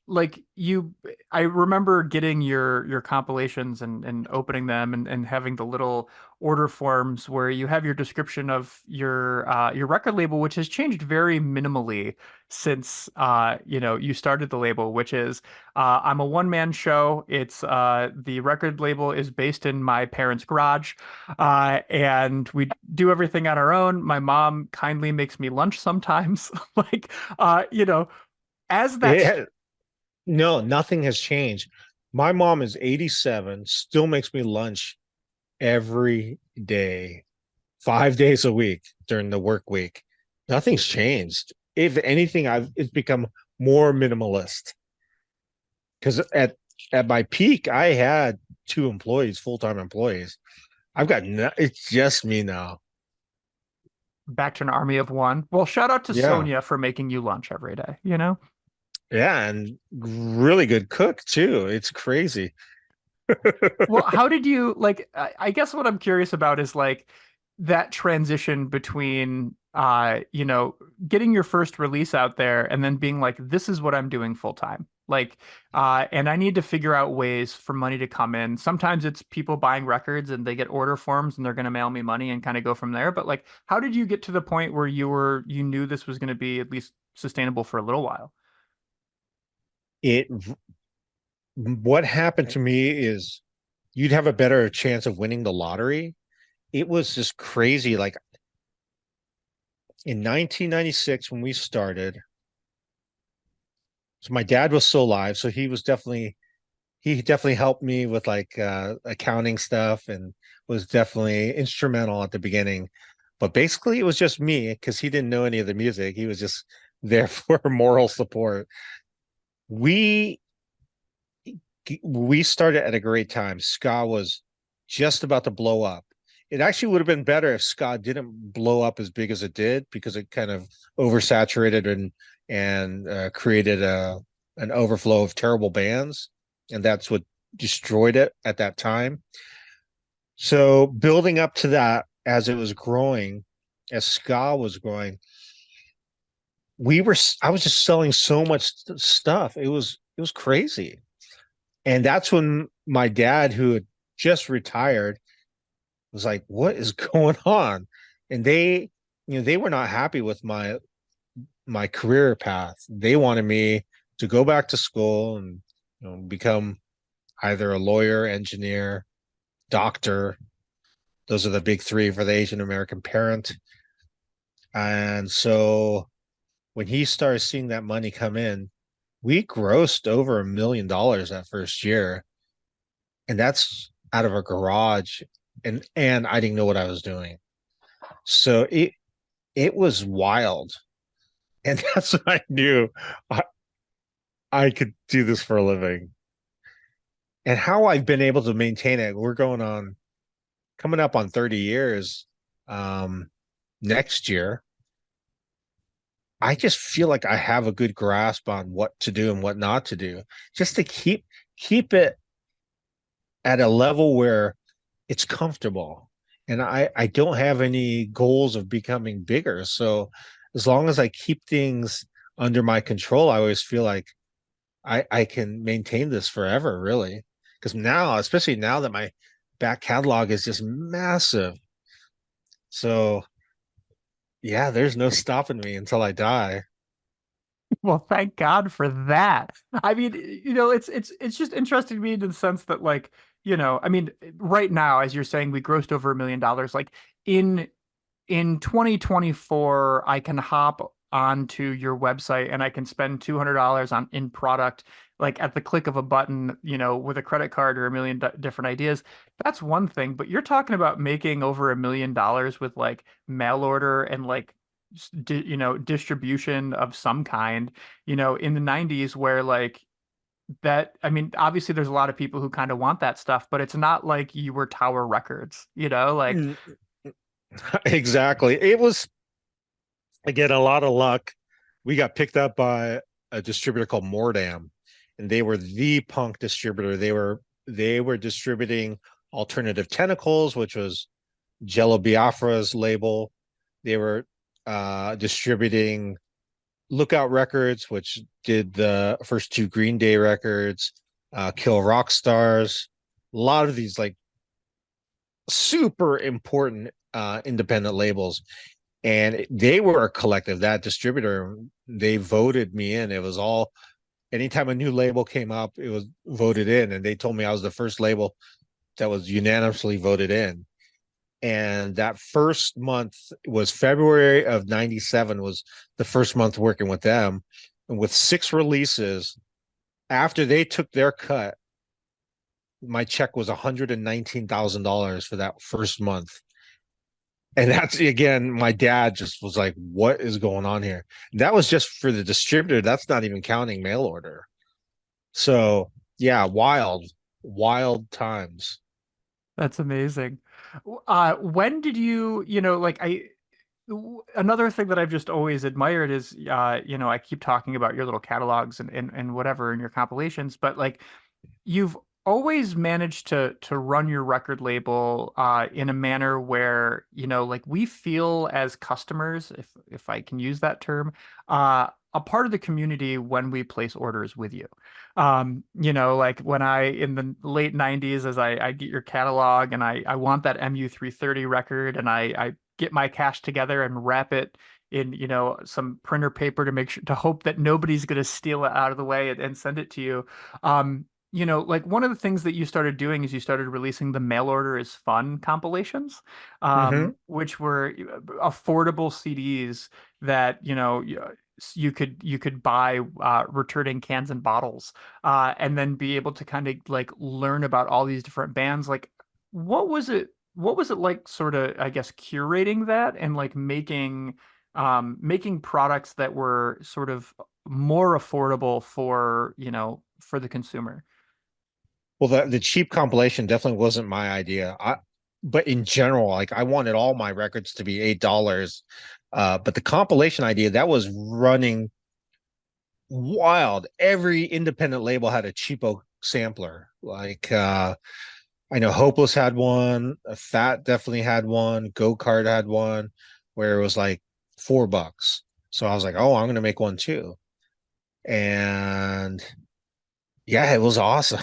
like I remember getting your compilations and opening them and having the little order forms where you have your description of your record label, which has changed very minimally since you started the label, which is I'm a one-man show. It's the record label is based in my parents' garage, and we do everything on our own. My mom kindly makes me lunch sometimes, like as that's Yeah, no, nothing has changed. My mom is 87, still makes me lunch every day, 5 days a week during the work week. Nothing's changed. If anything, it's become more minimalist. Because at my peak, I had two employees, full-time employees. I've got no, it's just me now. back to an army of one. Well, shout out to Yeah. Sonia for making you lunch every day, you know? Yeah, and really good cook too. It's crazy. Well, how did you like I guess what I'm curious about is like that transition between getting your first release out there and then being like this is what I'm doing full time. Like and I need to figure out ways for money to come in. Sometimes it's people buying records and they get order forms and they're going to mail me money and kind of go from there. But like how did you get to the point where you knew this was going to be at least sustainable for a little while? It what happened to me is you'd have a better chance of winning the lottery. It was just crazy. Like in 1996 when we started, so my dad was still alive, so he definitely helped me with like accounting stuff and was definitely instrumental at the beginning. But basically it was just me because he didn't know any of the music. He was just there for moral support. We we started at a great time. Ska was just about to blow up. It actually would have been better if ska didn't blow up as big as it did because it kind of oversaturated and created a an overflow of terrible bands, and that's what destroyed it at that time. So building up to that, as it was growing, as ska was growing, I was just selling so much stuff. It was crazy. And that's when my dad, who had just retired, was like, "What is going on?" And they were not happy with my career path. They wanted me to go back to school and become either a lawyer, engineer, doctor. Those are the big three for the Asian American parent. And so when he started seeing that money come in, we grossed over $1 million that first year, and that's out of a garage, and I didn't know what I was doing. So it was wild, and that's when I knew I, I could do this for a living. And how I've been able to maintain it, we're going on coming up on 30 years um next year. I just feel like I have a good grasp on what to do and what not to do, just to keep it at a level where it's comfortable. And I don't have any goals of becoming bigger. So as long as I keep things under my control, I always feel like I can maintain this forever, really. Because now, especially now that my back catalog is just massive. So yeah, there's no stopping me until I die. Well, thank God for that. I mean, it's just interesting to me in the sense that like, I mean, right now, as you're saying, we grossed over $1 million. Like in in 2024, I can hop onto your website and I can spend $200 on in product, like at the click of a button, with a credit card or a million different ideas. That's one thing, but you're talking about making over $1 million with like mail order and like distribution of some kind, in the 90s where like that, I mean, obviously there's a lot of people who kind of want that stuff, but it's not like you were Tower Records, like Mm, exactly. It was again a lot of luck. We got picked up by a distributor called Mordam, and they were the punk distributor. They were distributing Alternative Tentacles, which was Jello Biafra's label. They were distributing Lookout Records, which did the first two Green Day records, Kill Rock Stars, a lot of these like super important independent labels. And they were a collective, that distributor, they voted me in. It was all anytime a new label came up, it was voted in. And they told me I was the first label that was unanimously voted in. And that first month was February of 97 was the first month working with them. And with 6 releases, after they took their cut, my check was $119,000 for that first month. And that's again, my dad just was like, what is going on here? That was just for the distributor. That's not even counting mail order. So yeah, wild times. That's amazing. When did you, another thing that I've just always admired is, I keep talking about your little catalogs and whatever in your compilations, but like you've always managed to run your record label in a manner where, like we feel as customers, if I can use that term, a part of the community when we place orders with you. Like when I in the late 90s, as I get your catalog and I want that MU 330 record and I get my cash together and wrap it in, some printer paper to make sure to hope that nobody's going to steal it out of the way and send it to you. Like one of the things that you started doing is you started releasing the mail order is fun compilations, Mm-hmm. which were affordable CDs that, you could buy returning cans and bottles, and then be able to kind of like learn about all these different bands. Like, what was it like sort of, I guess, curating that and like making products that were sort of more affordable for the consumer? Well, the cheap compilation definitely wasn't my idea. But in general, like I wanted all my records to be $8. But the compilation idea that was running wild. Every independent label had a cheapo sampler. Like I know Hopeless had one, Fat definitely had one, Go Kart had one, where it was like $4. So I was like, oh, I'm gonna make one too. And yeah, it was awesome.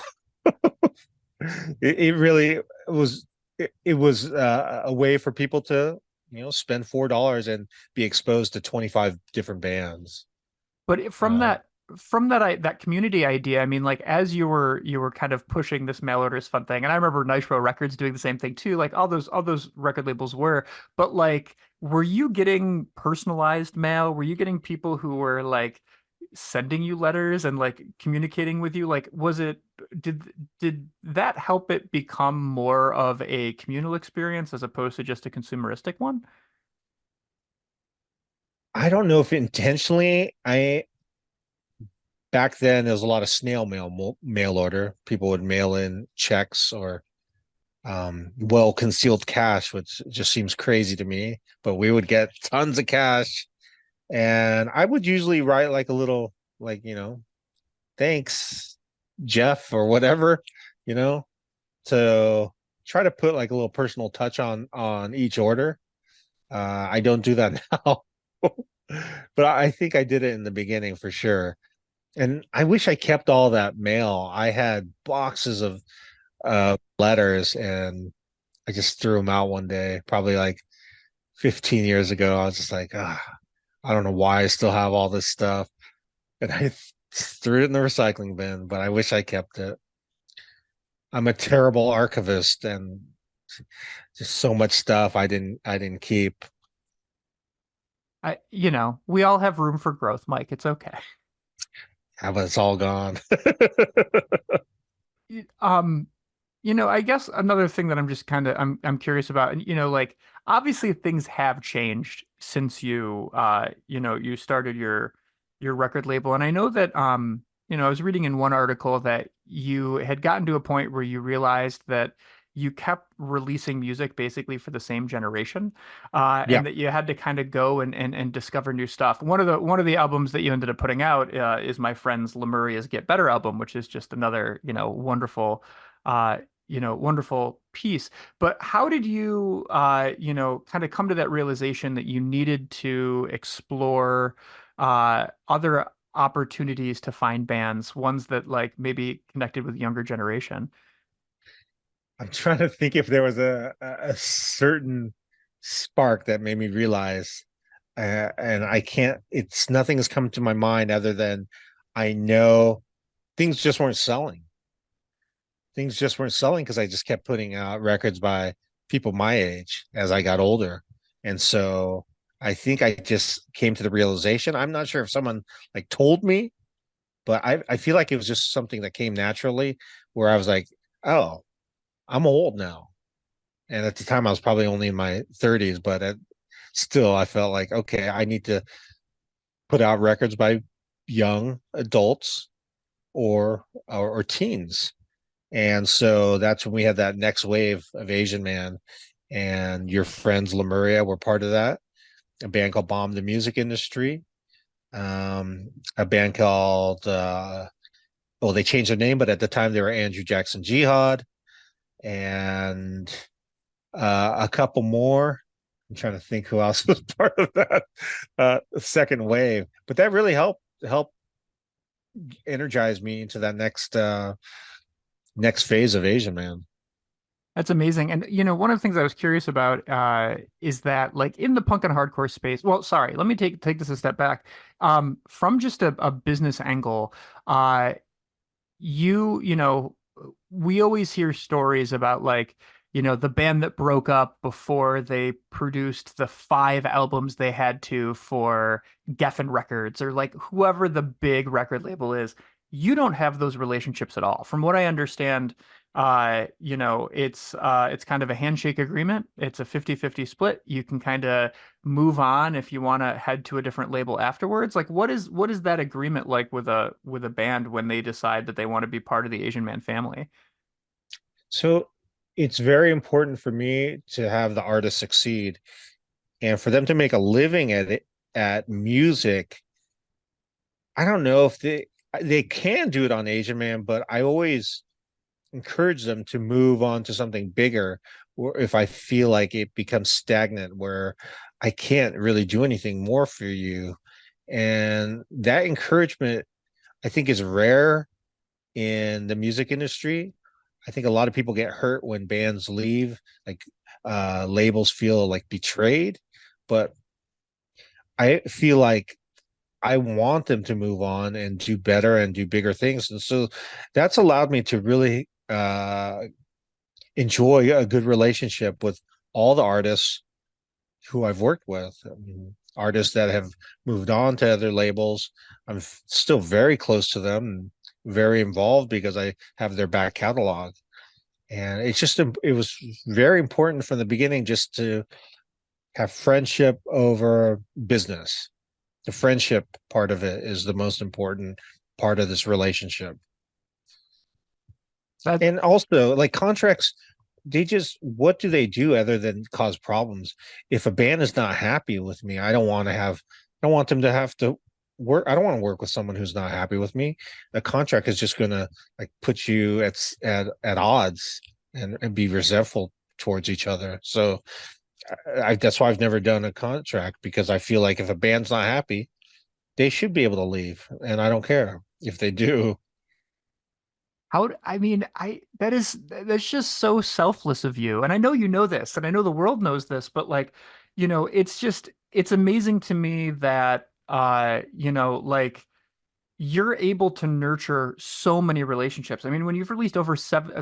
It really was. It was a way for people to, spend $4 and be exposed to 25 different bands. But from Uh, that community idea, I mean, like as you were kind of pushing this mail order is fun thing, and I remember Nitro Records doing the same thing too. Like all those record labels were, but like, were you getting personalized mail? Were you getting people who were like sending you letters and like communicating with you? Like, did did that help it become more of a communal experience as opposed to just a consumeristic one? I don't know if intentionally. I Back then there was a lot of snail mail order. People would mail in checks or well concealed cash, which just seems crazy to me. But we would get tons of cash, and I would usually write like a little, like, thanks, Jeff, or whatever, you know, to try to put like a little personal touch on each order. I don't do that now, but I think I did it in the beginning for sure. And I wish I kept all that mail. I had boxes of letters, and I just threw them out one day, probably like 15 years ago. I was just like, I don't know why I still have all this stuff, and I threw it in the recycling bin. But I wish I kept it. I'm a terrible archivist, and just so much stuff I didn't keep. We all have room for growth, Mike. It's okay. How about it's all gone? Um, I guess another thing that I'm just kind of I'm curious about, and like obviously things have changed since you started your record label, and I know that I was reading in one article that you had gotten to a point where you realized that you kept releasing music basically for the same generation, Yeah. and that you had to kind of go and discover new stuff. One of the albums that you ended up putting out is my friend's Lemuria's Get Better album, which is just another wonderful uh, wonderful piece. But how did you, kind of come to that realization that you needed to explore other opportunities to find bands, ones that like maybe connected with younger generation? I'm trying to think if there was a certain spark that made me realize, and I can't. It's nothing has come to my mind other than I know things just weren't selling. Things just weren't selling because I just kept putting out records by people my age as I got older, and so I think I just came to the realization. I'm not sure if someone like told me, but I feel like it was just something that came naturally, where I was like, oh, I'm old now. And at the time, I was probably only in my 30s, but still, I felt like, okay, I need to put out records by young adults or teens. And so that's when we had that next wave of Asian Man, and your friends Lemuria were part of that. A band called Bomb the Music Industry, a band called well, they changed their name, but at the time they were Andrew Jackson Jihad, and a couple more. I'm trying to think who else was part of that second wave, but that really helped energize me into that next phase of Asian Man. That's amazing. And one of the things I was curious about is that like in the punk and hardcore space, well, sorry, let me take this a step back. From just a business angle, uh, you know, we always hear stories about like, the band that broke up before they produced the 5 albums they had to for Geffen Records or like whoever the big record label is. You don't have those relationships at all. From what I understand, it's kind of a handshake agreement. It's a 50-50 split. You can kind of move on if you want to head to a different label afterwards. Like what is that agreement like with a band when they decide that they want to be part of the Asian Man family? So it's very important for me to have the artist succeed and for them to make a living at it, at music. I don't know if they can do it on Asian Man, but I always encourage them to move on to something bigger, or if I feel like it becomes stagnant where I can't really do anything more for you. And that encouragement, I think, is rare in the music industry. I think a lot of people get hurt when bands leave, like labels feel like betrayed, but I feel like I want them to move on and do better and do bigger things. And so that's allowed me to really enjoy a good relationship with all the artists who I've worked with. I mean, artists that have moved on to other labels. I'm still very close to them, very involved because I have their back catalog. And it was very important from the beginning just to have friendship over business. The friendship part of it is the most important part of this relationship. That And also, like contracts, they just what do they do other than cause problems? If a band is not happy with me, I don't want them to have to work. I don't want to work with someone who's not happy with me. A contract is just gonna like put you at odds and be resentful towards each other. So that's why I've never done a contract, because I feel like if a band's not happy, they should be able to leave, and I don't care if they do. I mean, that's just so selfless of you. And I know you know this, and I know the world knows this, but like, it's amazing to me that like you're able to nurture so many relationships. I mean, when you've released over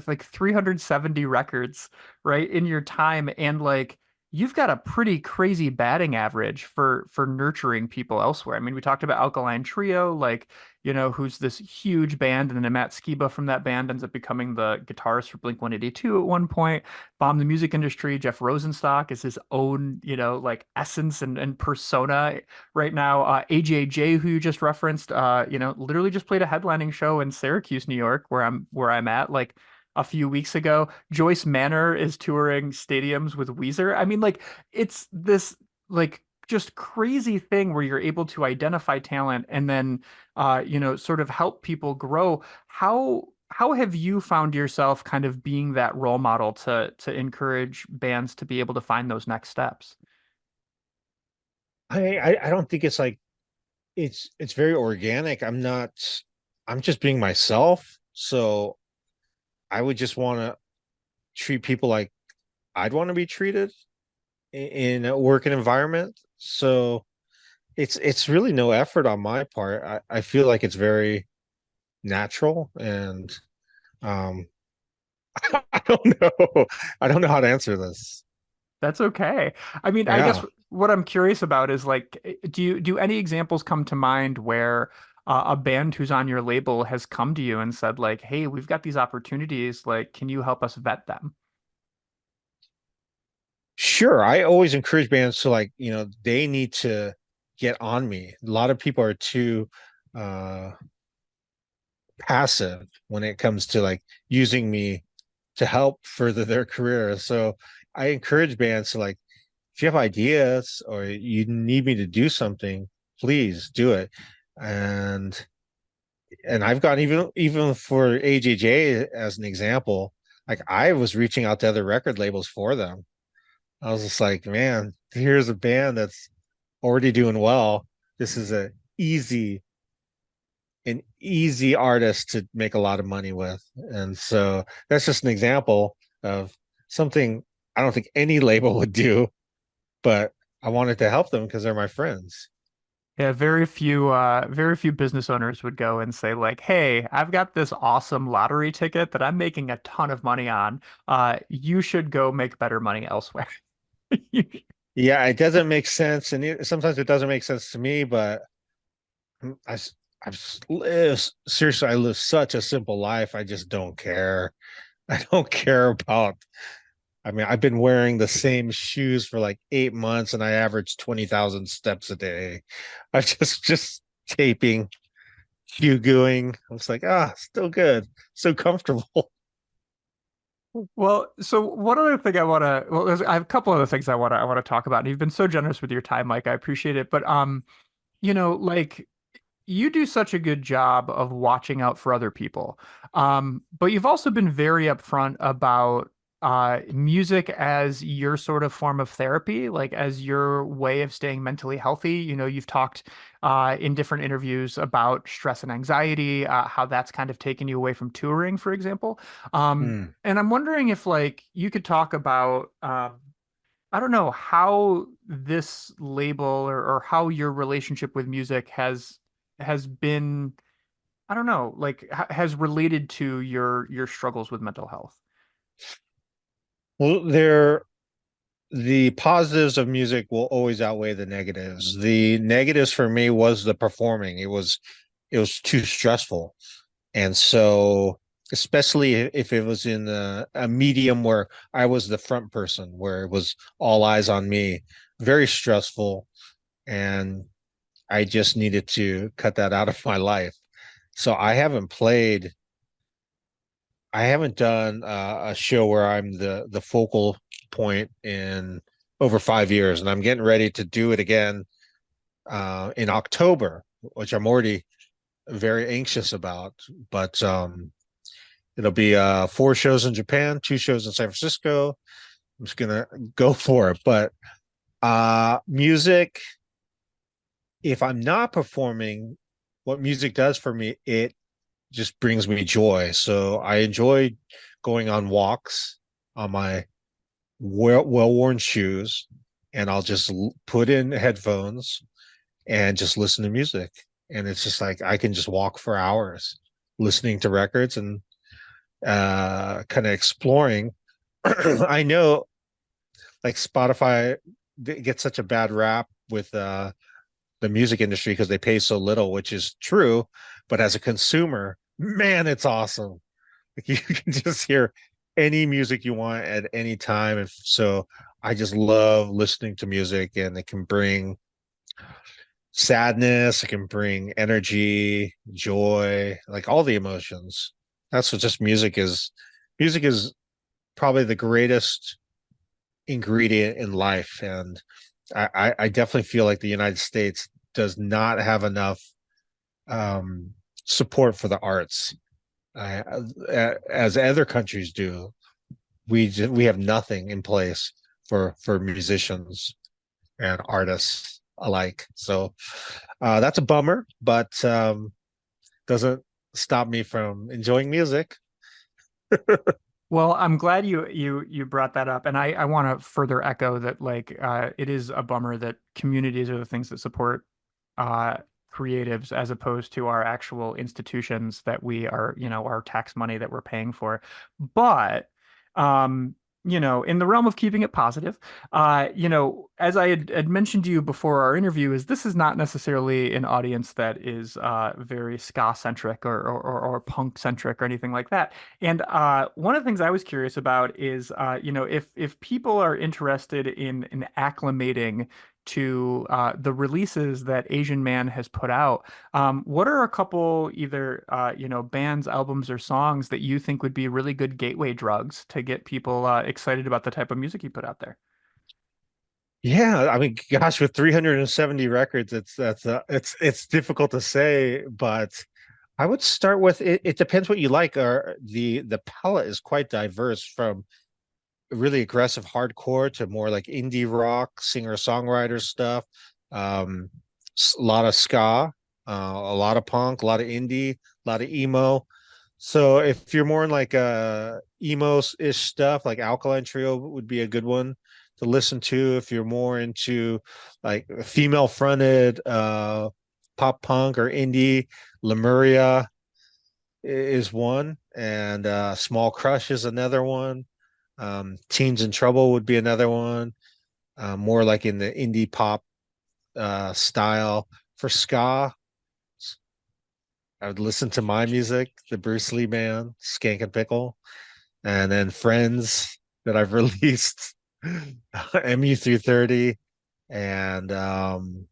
like 370 records, right, in your time, and like you've got a pretty crazy batting average for nurturing people elsewhere. I mean, we talked about Alkaline Trio, like, who's this huge band, and then Matt Skiba from that band ends up becoming the guitarist for Blink-182 at one point. Bomb the Music Industry, Jeff Rosenstock is his own, like essence and persona right now. AJJ, who you just referenced, literally just played a headlining show in Syracuse, New York, where I'm at, like a few weeks ago. Joyce Manor is touring stadiums with Weezer. I mean, like it's this like just crazy thing where you're able to identify talent and then sort of help people grow. How how have you found yourself kind of being that role model to encourage bands to be able to find those next steps? I don't think it's like it's very organic. I'm just being myself. So I would just want to treat people like I'd want to be treated in a working environment. So it's really no effort on my part. I feel like it's very natural and um I don't know. I don't know how to answer this. That's okay. I mean, I guess Yeah. what I'm curious about is like, do any examples come to mind where a band who's on your label has come to you and said like, "Hey, we've got these opportunities. Like, can you help us vet them?" Sure. I always encourage bands to like, they need to get on me. A lot of people are too uh passive when it comes to like using me to help further their career. So I encourage bands to like, if you have ideas or you need me to do something, please do it. And I've gotten even for AJJ as an example, like I was reaching out to other record labels for them. I was just like, man, here's a band that's already doing well. This is an easy artist to make a lot of money with. And so that's just an example of something I don't think any label would do, but I wanted to help them because they're my friends. Yeah, very few business owners would go and say like, "Hey, I've got this awesome lottery ticket that I'm making a ton of money on. You should go make better money elsewhere." Yeah, it doesn't make sense. And sometimes it doesn't make sense to me, but I, seriously, I live such a simple life. I just don't care. I don't care about I mean, I've been wearing the same shoes for like 8 months and I average 20,000 steps a day. I just taping, shoe gooing. I was like, still good. So comfortable. Well, so one other thing I have a couple other things I want to talk about. And you've been so generous with your time, Mike. I appreciate it. But like you do such a good job of watching out for other people. But you've also been very upfront about music as your sort of form of therapy, like as your way of staying mentally healthy. You've talked in different interviews about stress and anxiety, how that's kind of taken you away from touring, for example. Hmm. And I'm wondering if like you could talk about I don't know how this label or how your relationship with music has been, I don't know, like has related to your struggles with mental health. Well, the positives of music will always outweigh the negatives. The negatives for me was the performing. It was too stressful. And so, especially if it was in a medium where I was the front person, where it was all eyes on me, very stressful. And I just needed to cut that out of my life. So I haven't done a show where I'm the focal point in over 5 years, and I'm getting ready to do it again in October, which I'm already very anxious about. But it'll be 4 shows in Japan, 2 shows in San Francisco. I'm just gonna go for it. But music, if I'm not performing, what music does for me, it just brings me joy. So I enjoy going on walks on my well-worn shoes, and I'll just put in headphones and just listen to music. And it's just like I can just walk for hours listening to records and kind of exploring. I know like Spotify gets such a bad rap with the music industry because they pay so little, which is true. But as a consumer, man, it's awesome. Like you can just hear any music you want at any time. If so, I just love listening to music, and it can bring sadness, it can bring energy, joy, like all the emotions. That's what just music is. Music is probably the greatest ingredient in life. And I definitely feel like the United States does not have enough um, support for the arts. as other countries do. We have nothing in place for musicians and artists alike. So that's a bummer, but doesn't stop me from enjoying music. Well, I'm glad you brought that up, and I want to further echo that like it is a bummer that communities are the things that support uh, creatives as opposed to our actual institutions that we are, our tax money that we're paying for. But um, in the realm of keeping it positive, as I had mentioned to you before our interview, is this is not necessarily an audience that is very ska centric or punk centric or anything like that. And one of the things I was curious about is, if people are interested in acclimating to the releases that Asian Man has put out, what are a couple either bands, albums, or songs that you think would be really good gateway drugs to get people excited about the type of music you put out there? Yeah, I mean, gosh, with 370 records, it's difficult to say, but I would start with it. It depends what you like. Or the palette is quite diverse from really aggressive hardcore to more like indie rock, singer-songwriter stuff. Um, a lot of ska, a lot of punk, a lot of indie, a lot of emo. So if you're more in like emo-ish stuff, like Alkaline Trio would be a good one to listen to. If you're more into like female-fronted pop punk or indie, Lemuria is one, and Small Crush is another one. Teens in Trouble would be another one. More like in the indie pop style. For ska, I would listen to my music, the Bruce Lee Band, Skankin Pickle, and then Friends that I've released, MU 330, and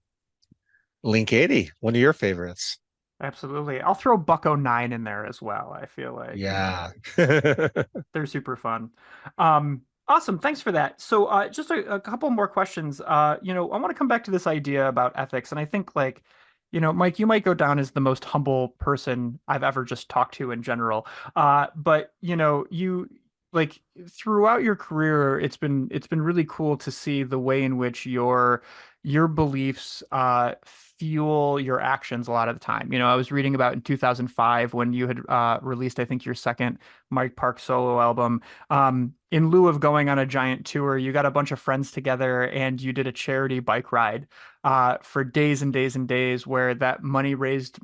Link 80, one of your favorites. Absolutely. I'll throw Bucko 9 in there as well. I feel like Yeah. they're super fun. Awesome. Thanks for that. So, just a couple more questions. I want to come back to this idea about ethics, and I think like, Mike, you might go down as the most humble person I've ever just talked to in general. But you like throughout your career, it's been really cool to see the way in which your beliefs fuel your actions a lot of the time. I was reading about in 2005 when you had released, I think, your second Mike Park solo album. In lieu of going on a giant tour, you got a bunch of friends together and you did a charity bike ride for days and days and days, where that money raised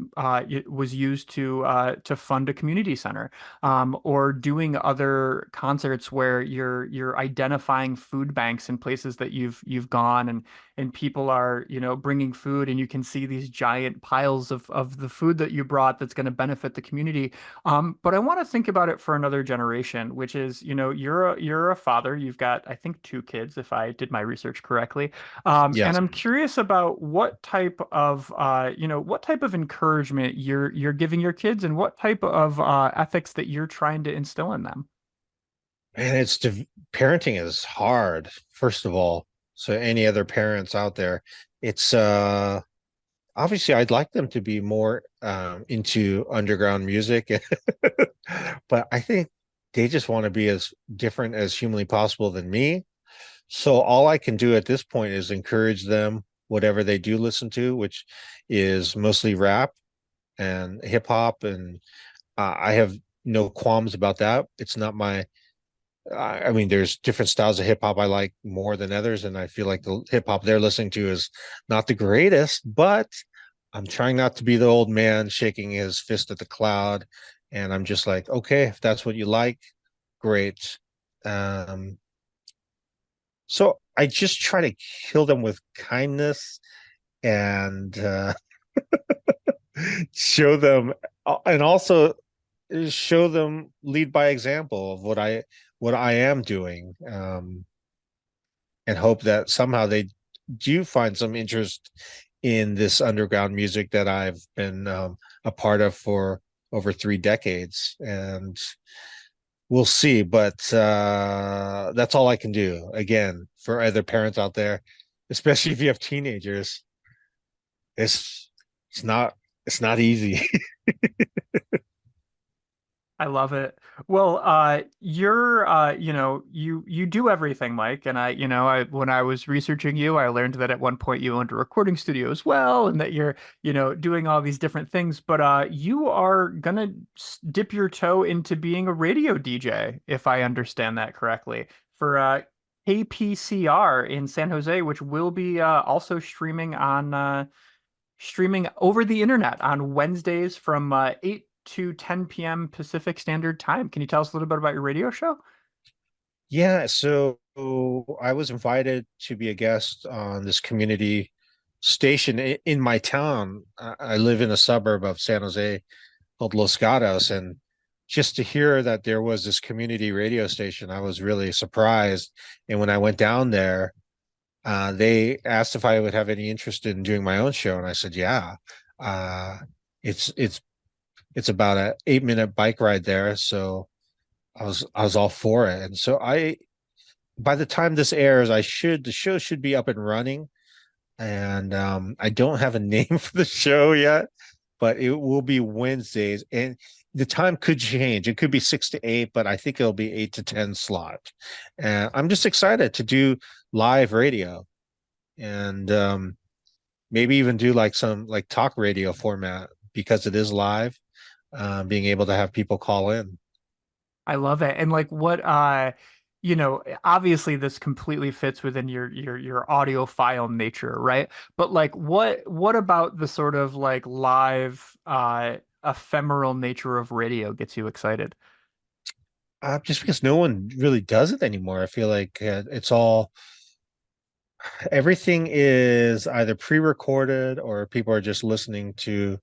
was used to fund a community center, or doing other concerts where you're identifying food banks in places that you've gone, and people are bringing food, and you can see these giant piles of the food that you brought that's going to benefit the community. But I want to think about it for another generation, which is, you're a father. You've got, I think, two kids, if I did my research correctly. And Yes. I'm curious about what type of encouragement you're giving your kids, and what type of ethics that you're trying to instill in them. And parenting is hard, first of all. So any other parents out there, it's obviously I'd like them to be more into underground music, but I think they just want to be as different as humanly possible than me. So all I can do at this point is encourage them, whatever they do listen to, which is mostly rap and hip hop, and I have no qualms about that. It's not my I mean, there's different styles of hip hop I like more than others, and I feel like the hip hop they're listening to is not the greatest, but I'm trying not to be the old man shaking his fist at the cloud. And I'm just like, okay, if that's what you like, great. Um, so I just try to kill them with kindness and show them, and also show them, lead by example of what I am doing. And hope that somehow they do find some interest in this underground music that I've been a part of for over 3 decades. And we'll see, but that's all I can do. Again, for other parents out there, especially if you have teenagers, it's it's not it's not easy. I love it. Well, you're, you do everything, Mike. And when I was researching you, I learned that at one point you owned a recording studio as well, and that you're, doing all these different things. But you are gonna dip your toe into being a radio DJ, if I understand that correctly, for KPCR in San Jose, which will be also streaming over the internet on Wednesdays from 8 to 10 p.m. Pacific Standard Time. Can you tell us a little bit about your radio show? Yeah, so I was invited to be a guest on this community station in my town. I live in a suburb of San Jose called Los Gatos, and just to hear that there was this community radio station, I was really surprised. And when I went down there, they asked if I would have any interest in doing my own show, and I said, yeah. Uh, it's about a 8 minute bike ride there, so I was all for it. And so by the time this airs, the show should be up and running. And I don't have a name for the show yet, but it will be Wednesdays, and the time could change. It could be 6 to 8, but I think it'll be 8 to 10 slot. And I'm just excited to do live radio, and maybe even do like some like talk radio format because it is live, being able to have people call in. I love it. And like obviously this completely fits within your audiophile nature, right? But like what about the sort of like live ephemeral nature of radio gets you excited? Just because no one really does it anymore. I feel like it's all everything is either pre-recorded or people are just listening to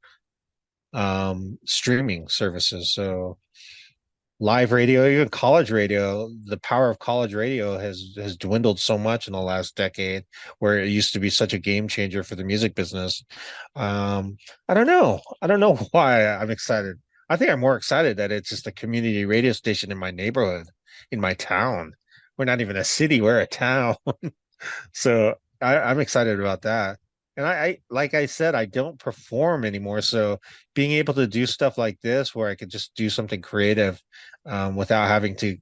streaming services. So live radio, even college radio, the power of college radio has dwindled so much in the last decade, where it used to be such a game changer for the music business. I don't know. I don't know why I'm excited. I think I'm more excited that it's just a community radio station in my neighborhood, in my town. We're not even a city, we're a town. So I'm excited about that. And like I said, I don't perform anymore. So being able to do stuff like this, where I could just do something creative, without having to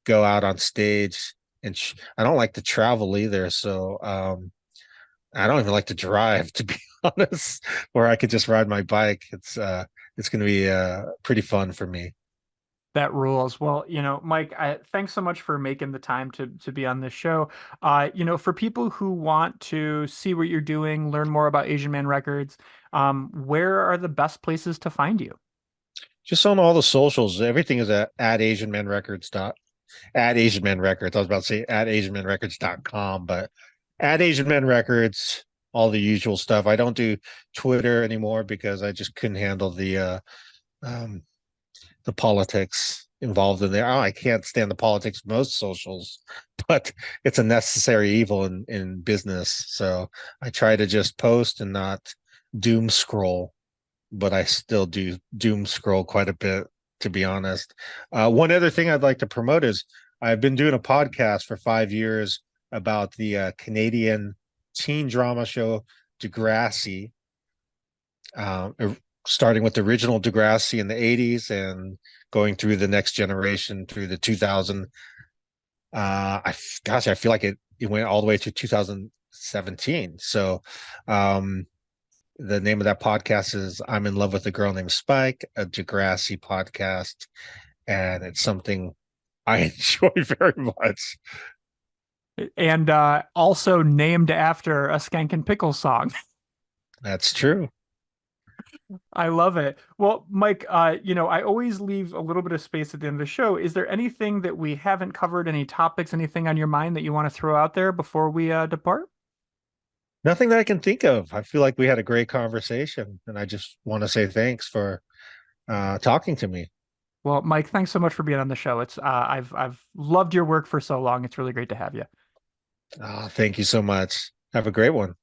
go out on stage, and I don't like to travel either. So I don't even like to drive, to be honest, where I could just ride my bike. It's going to be pretty fun for me. That rules. Well, Mike, thanks so much for making the time to be on this show. For people who want to see what you're doing, learn more about Asian Man Records, where are the best places to find you? Just on all the socials, everything is at Asian Man Records at Asian Man Records. I was about to say at AsianManRecords.com, but at Asian Man Records, all the usual stuff. I don't do Twitter anymore because I just couldn't handle um, the politics involved in there. Oh, I can't stand the politics of most socials, but it's a necessary evil in business. So I try to just post and not doom scroll, but I still do doom scroll quite a bit, to be honest. One other thing I'd like to promote is I've been doing a podcast for 5 years about the Canadian teen drama show Degrassi, uh, starting with the original Degrassi in the 80s and going through the next generation through the 2000. I feel like it went all the way to 2017. So the name of that podcast is I'm in Love with a Girl Named Spike, a Degrassi podcast, and it's something I enjoy very much. And also named after a Skankin Pickle song. That's true. I love it. Well, Mike, I always leave a little bit of space at the end of the show. Is there anything that we haven't covered, any topics, anything on your mind that you want to throw out there before we depart? Nothing that I can think of. I feel like we had a great conversation, and I just want to say thanks for talking to me. Well, Mike, thanks so much for being on the show. It's I've loved your work for so long. It's really great to have you. Thank you so much. Have a great one.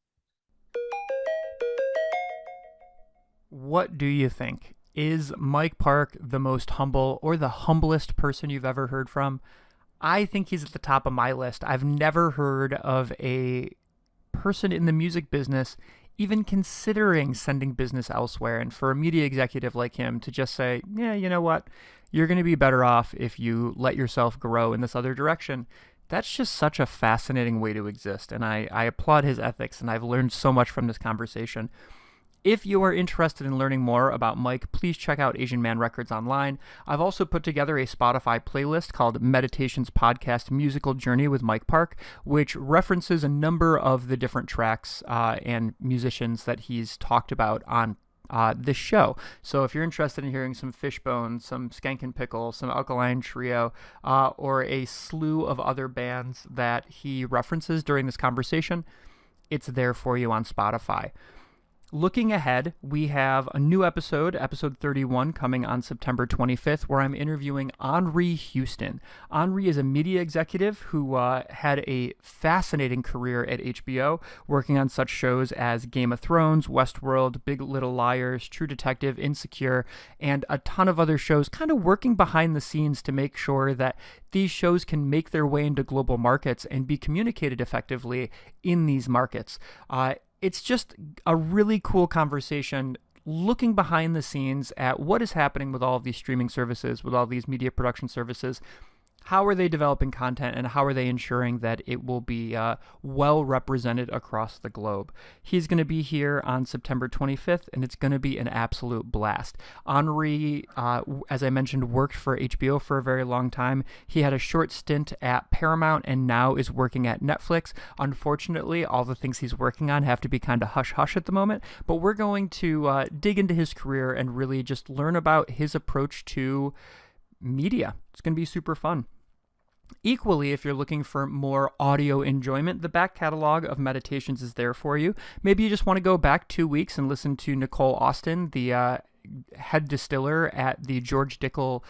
What do you think? Is Mike Park the most humble or the humblest person you've ever heard from? I think he's at the top of my list. I've never heard of a person in the music business even considering sending business elsewhere. And for a media executive like him to just say, yeah, you know what? you're going to be better off if you let yourself grow in this other direction. That's just such a fascinating way to exist, and I applaud his ethics, and I've learned so much from this conversation. If you are interested in learning more about Mike, please check out Asian Man Records online. I've also put together a Spotify playlist called Meditations Podcast Musical Journey with Mike Park, which references a number of the different tracks and musicians that he's talked about on this show. So if you're interested in hearing some Fishbone, some Skankin Pickle, some Alkaline Trio, or a slew of other bands that he references during this conversation, it's there for you on Spotify. Looking ahead, we have a new episode 31, coming on September 25th, where I'm interviewing Henri Houston. Henri is a media executive who had a fascinating career at HBO, working on such shows as Game of Thrones, Westworld, Big Little Liars, True Detective, Insecure, and a ton of other shows, kind of working behind the scenes to make sure that these shows can make their way into global markets and be communicated effectively in these markets. It's just a really cool conversation looking behind the scenes at what is happening with all of these streaming services, with all these media production services. How are they developing content, and how are they ensuring that it will be well represented across the globe? He's going to be here on September 25th, and it's going to be an absolute blast. Henri, as I mentioned, worked for HBO for a very long time. He had a short stint at Paramount and now is working at Netflix. Unfortunately, all the things he's working on have to be kind of hush-hush at the moment, but we're going to dig into his career and really just learn about his approach to media. It's going to be super fun. Equally, if you're looking for more audio enjoyment, the back catalog of Meditations is there for you. Maybe you just want to go back 2 weeks and listen to Nicole Austin, the head distiller at the George Dickel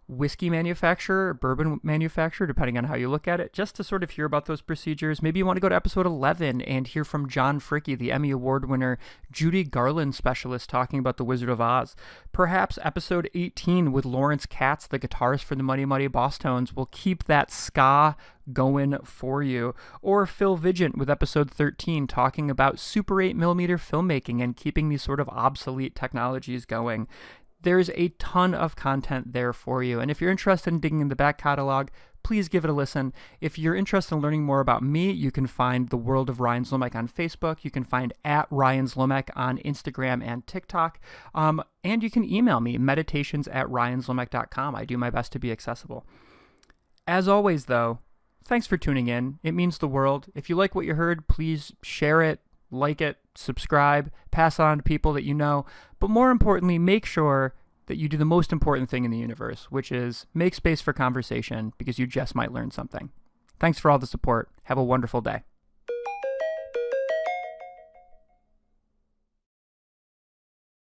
whiskey manufacturer, bourbon manufacturer, depending on how you look at it, just to sort of hear about those procedures. Maybe you want to go to episode 11 and hear from John Fricke, the Emmy Award winner Judy Garland specialist, talking about The Wizard of Oz. Perhaps episode 18 with Lawrence Katz, the guitarist for the Muddy Muddy Boss Tones, will keep that ska going for you. Or Phil Vigent with episode 13, talking about Super 8mm filmmaking and keeping these sort of obsolete technologies going. There's a ton of content there for you. And if you're interested in digging in the back catalog, please give it a listen. If you're interested in learning more about me, you can find The World of Ryan Zlomek on Facebook. You can find at Ryan Zlomek on Instagram and TikTok. And you can email me, meditations@ryanzlomek.com. I do my best to be accessible. As always, though, thanks for tuning in. It means the world. If you like what you heard, please share it, like it, subscribe, pass it on to people that you know, but more importantly, make sure that you do the most important thing in the universe, which is make space for conversation, because you just might learn something. Thanks for all the support. Have a wonderful day.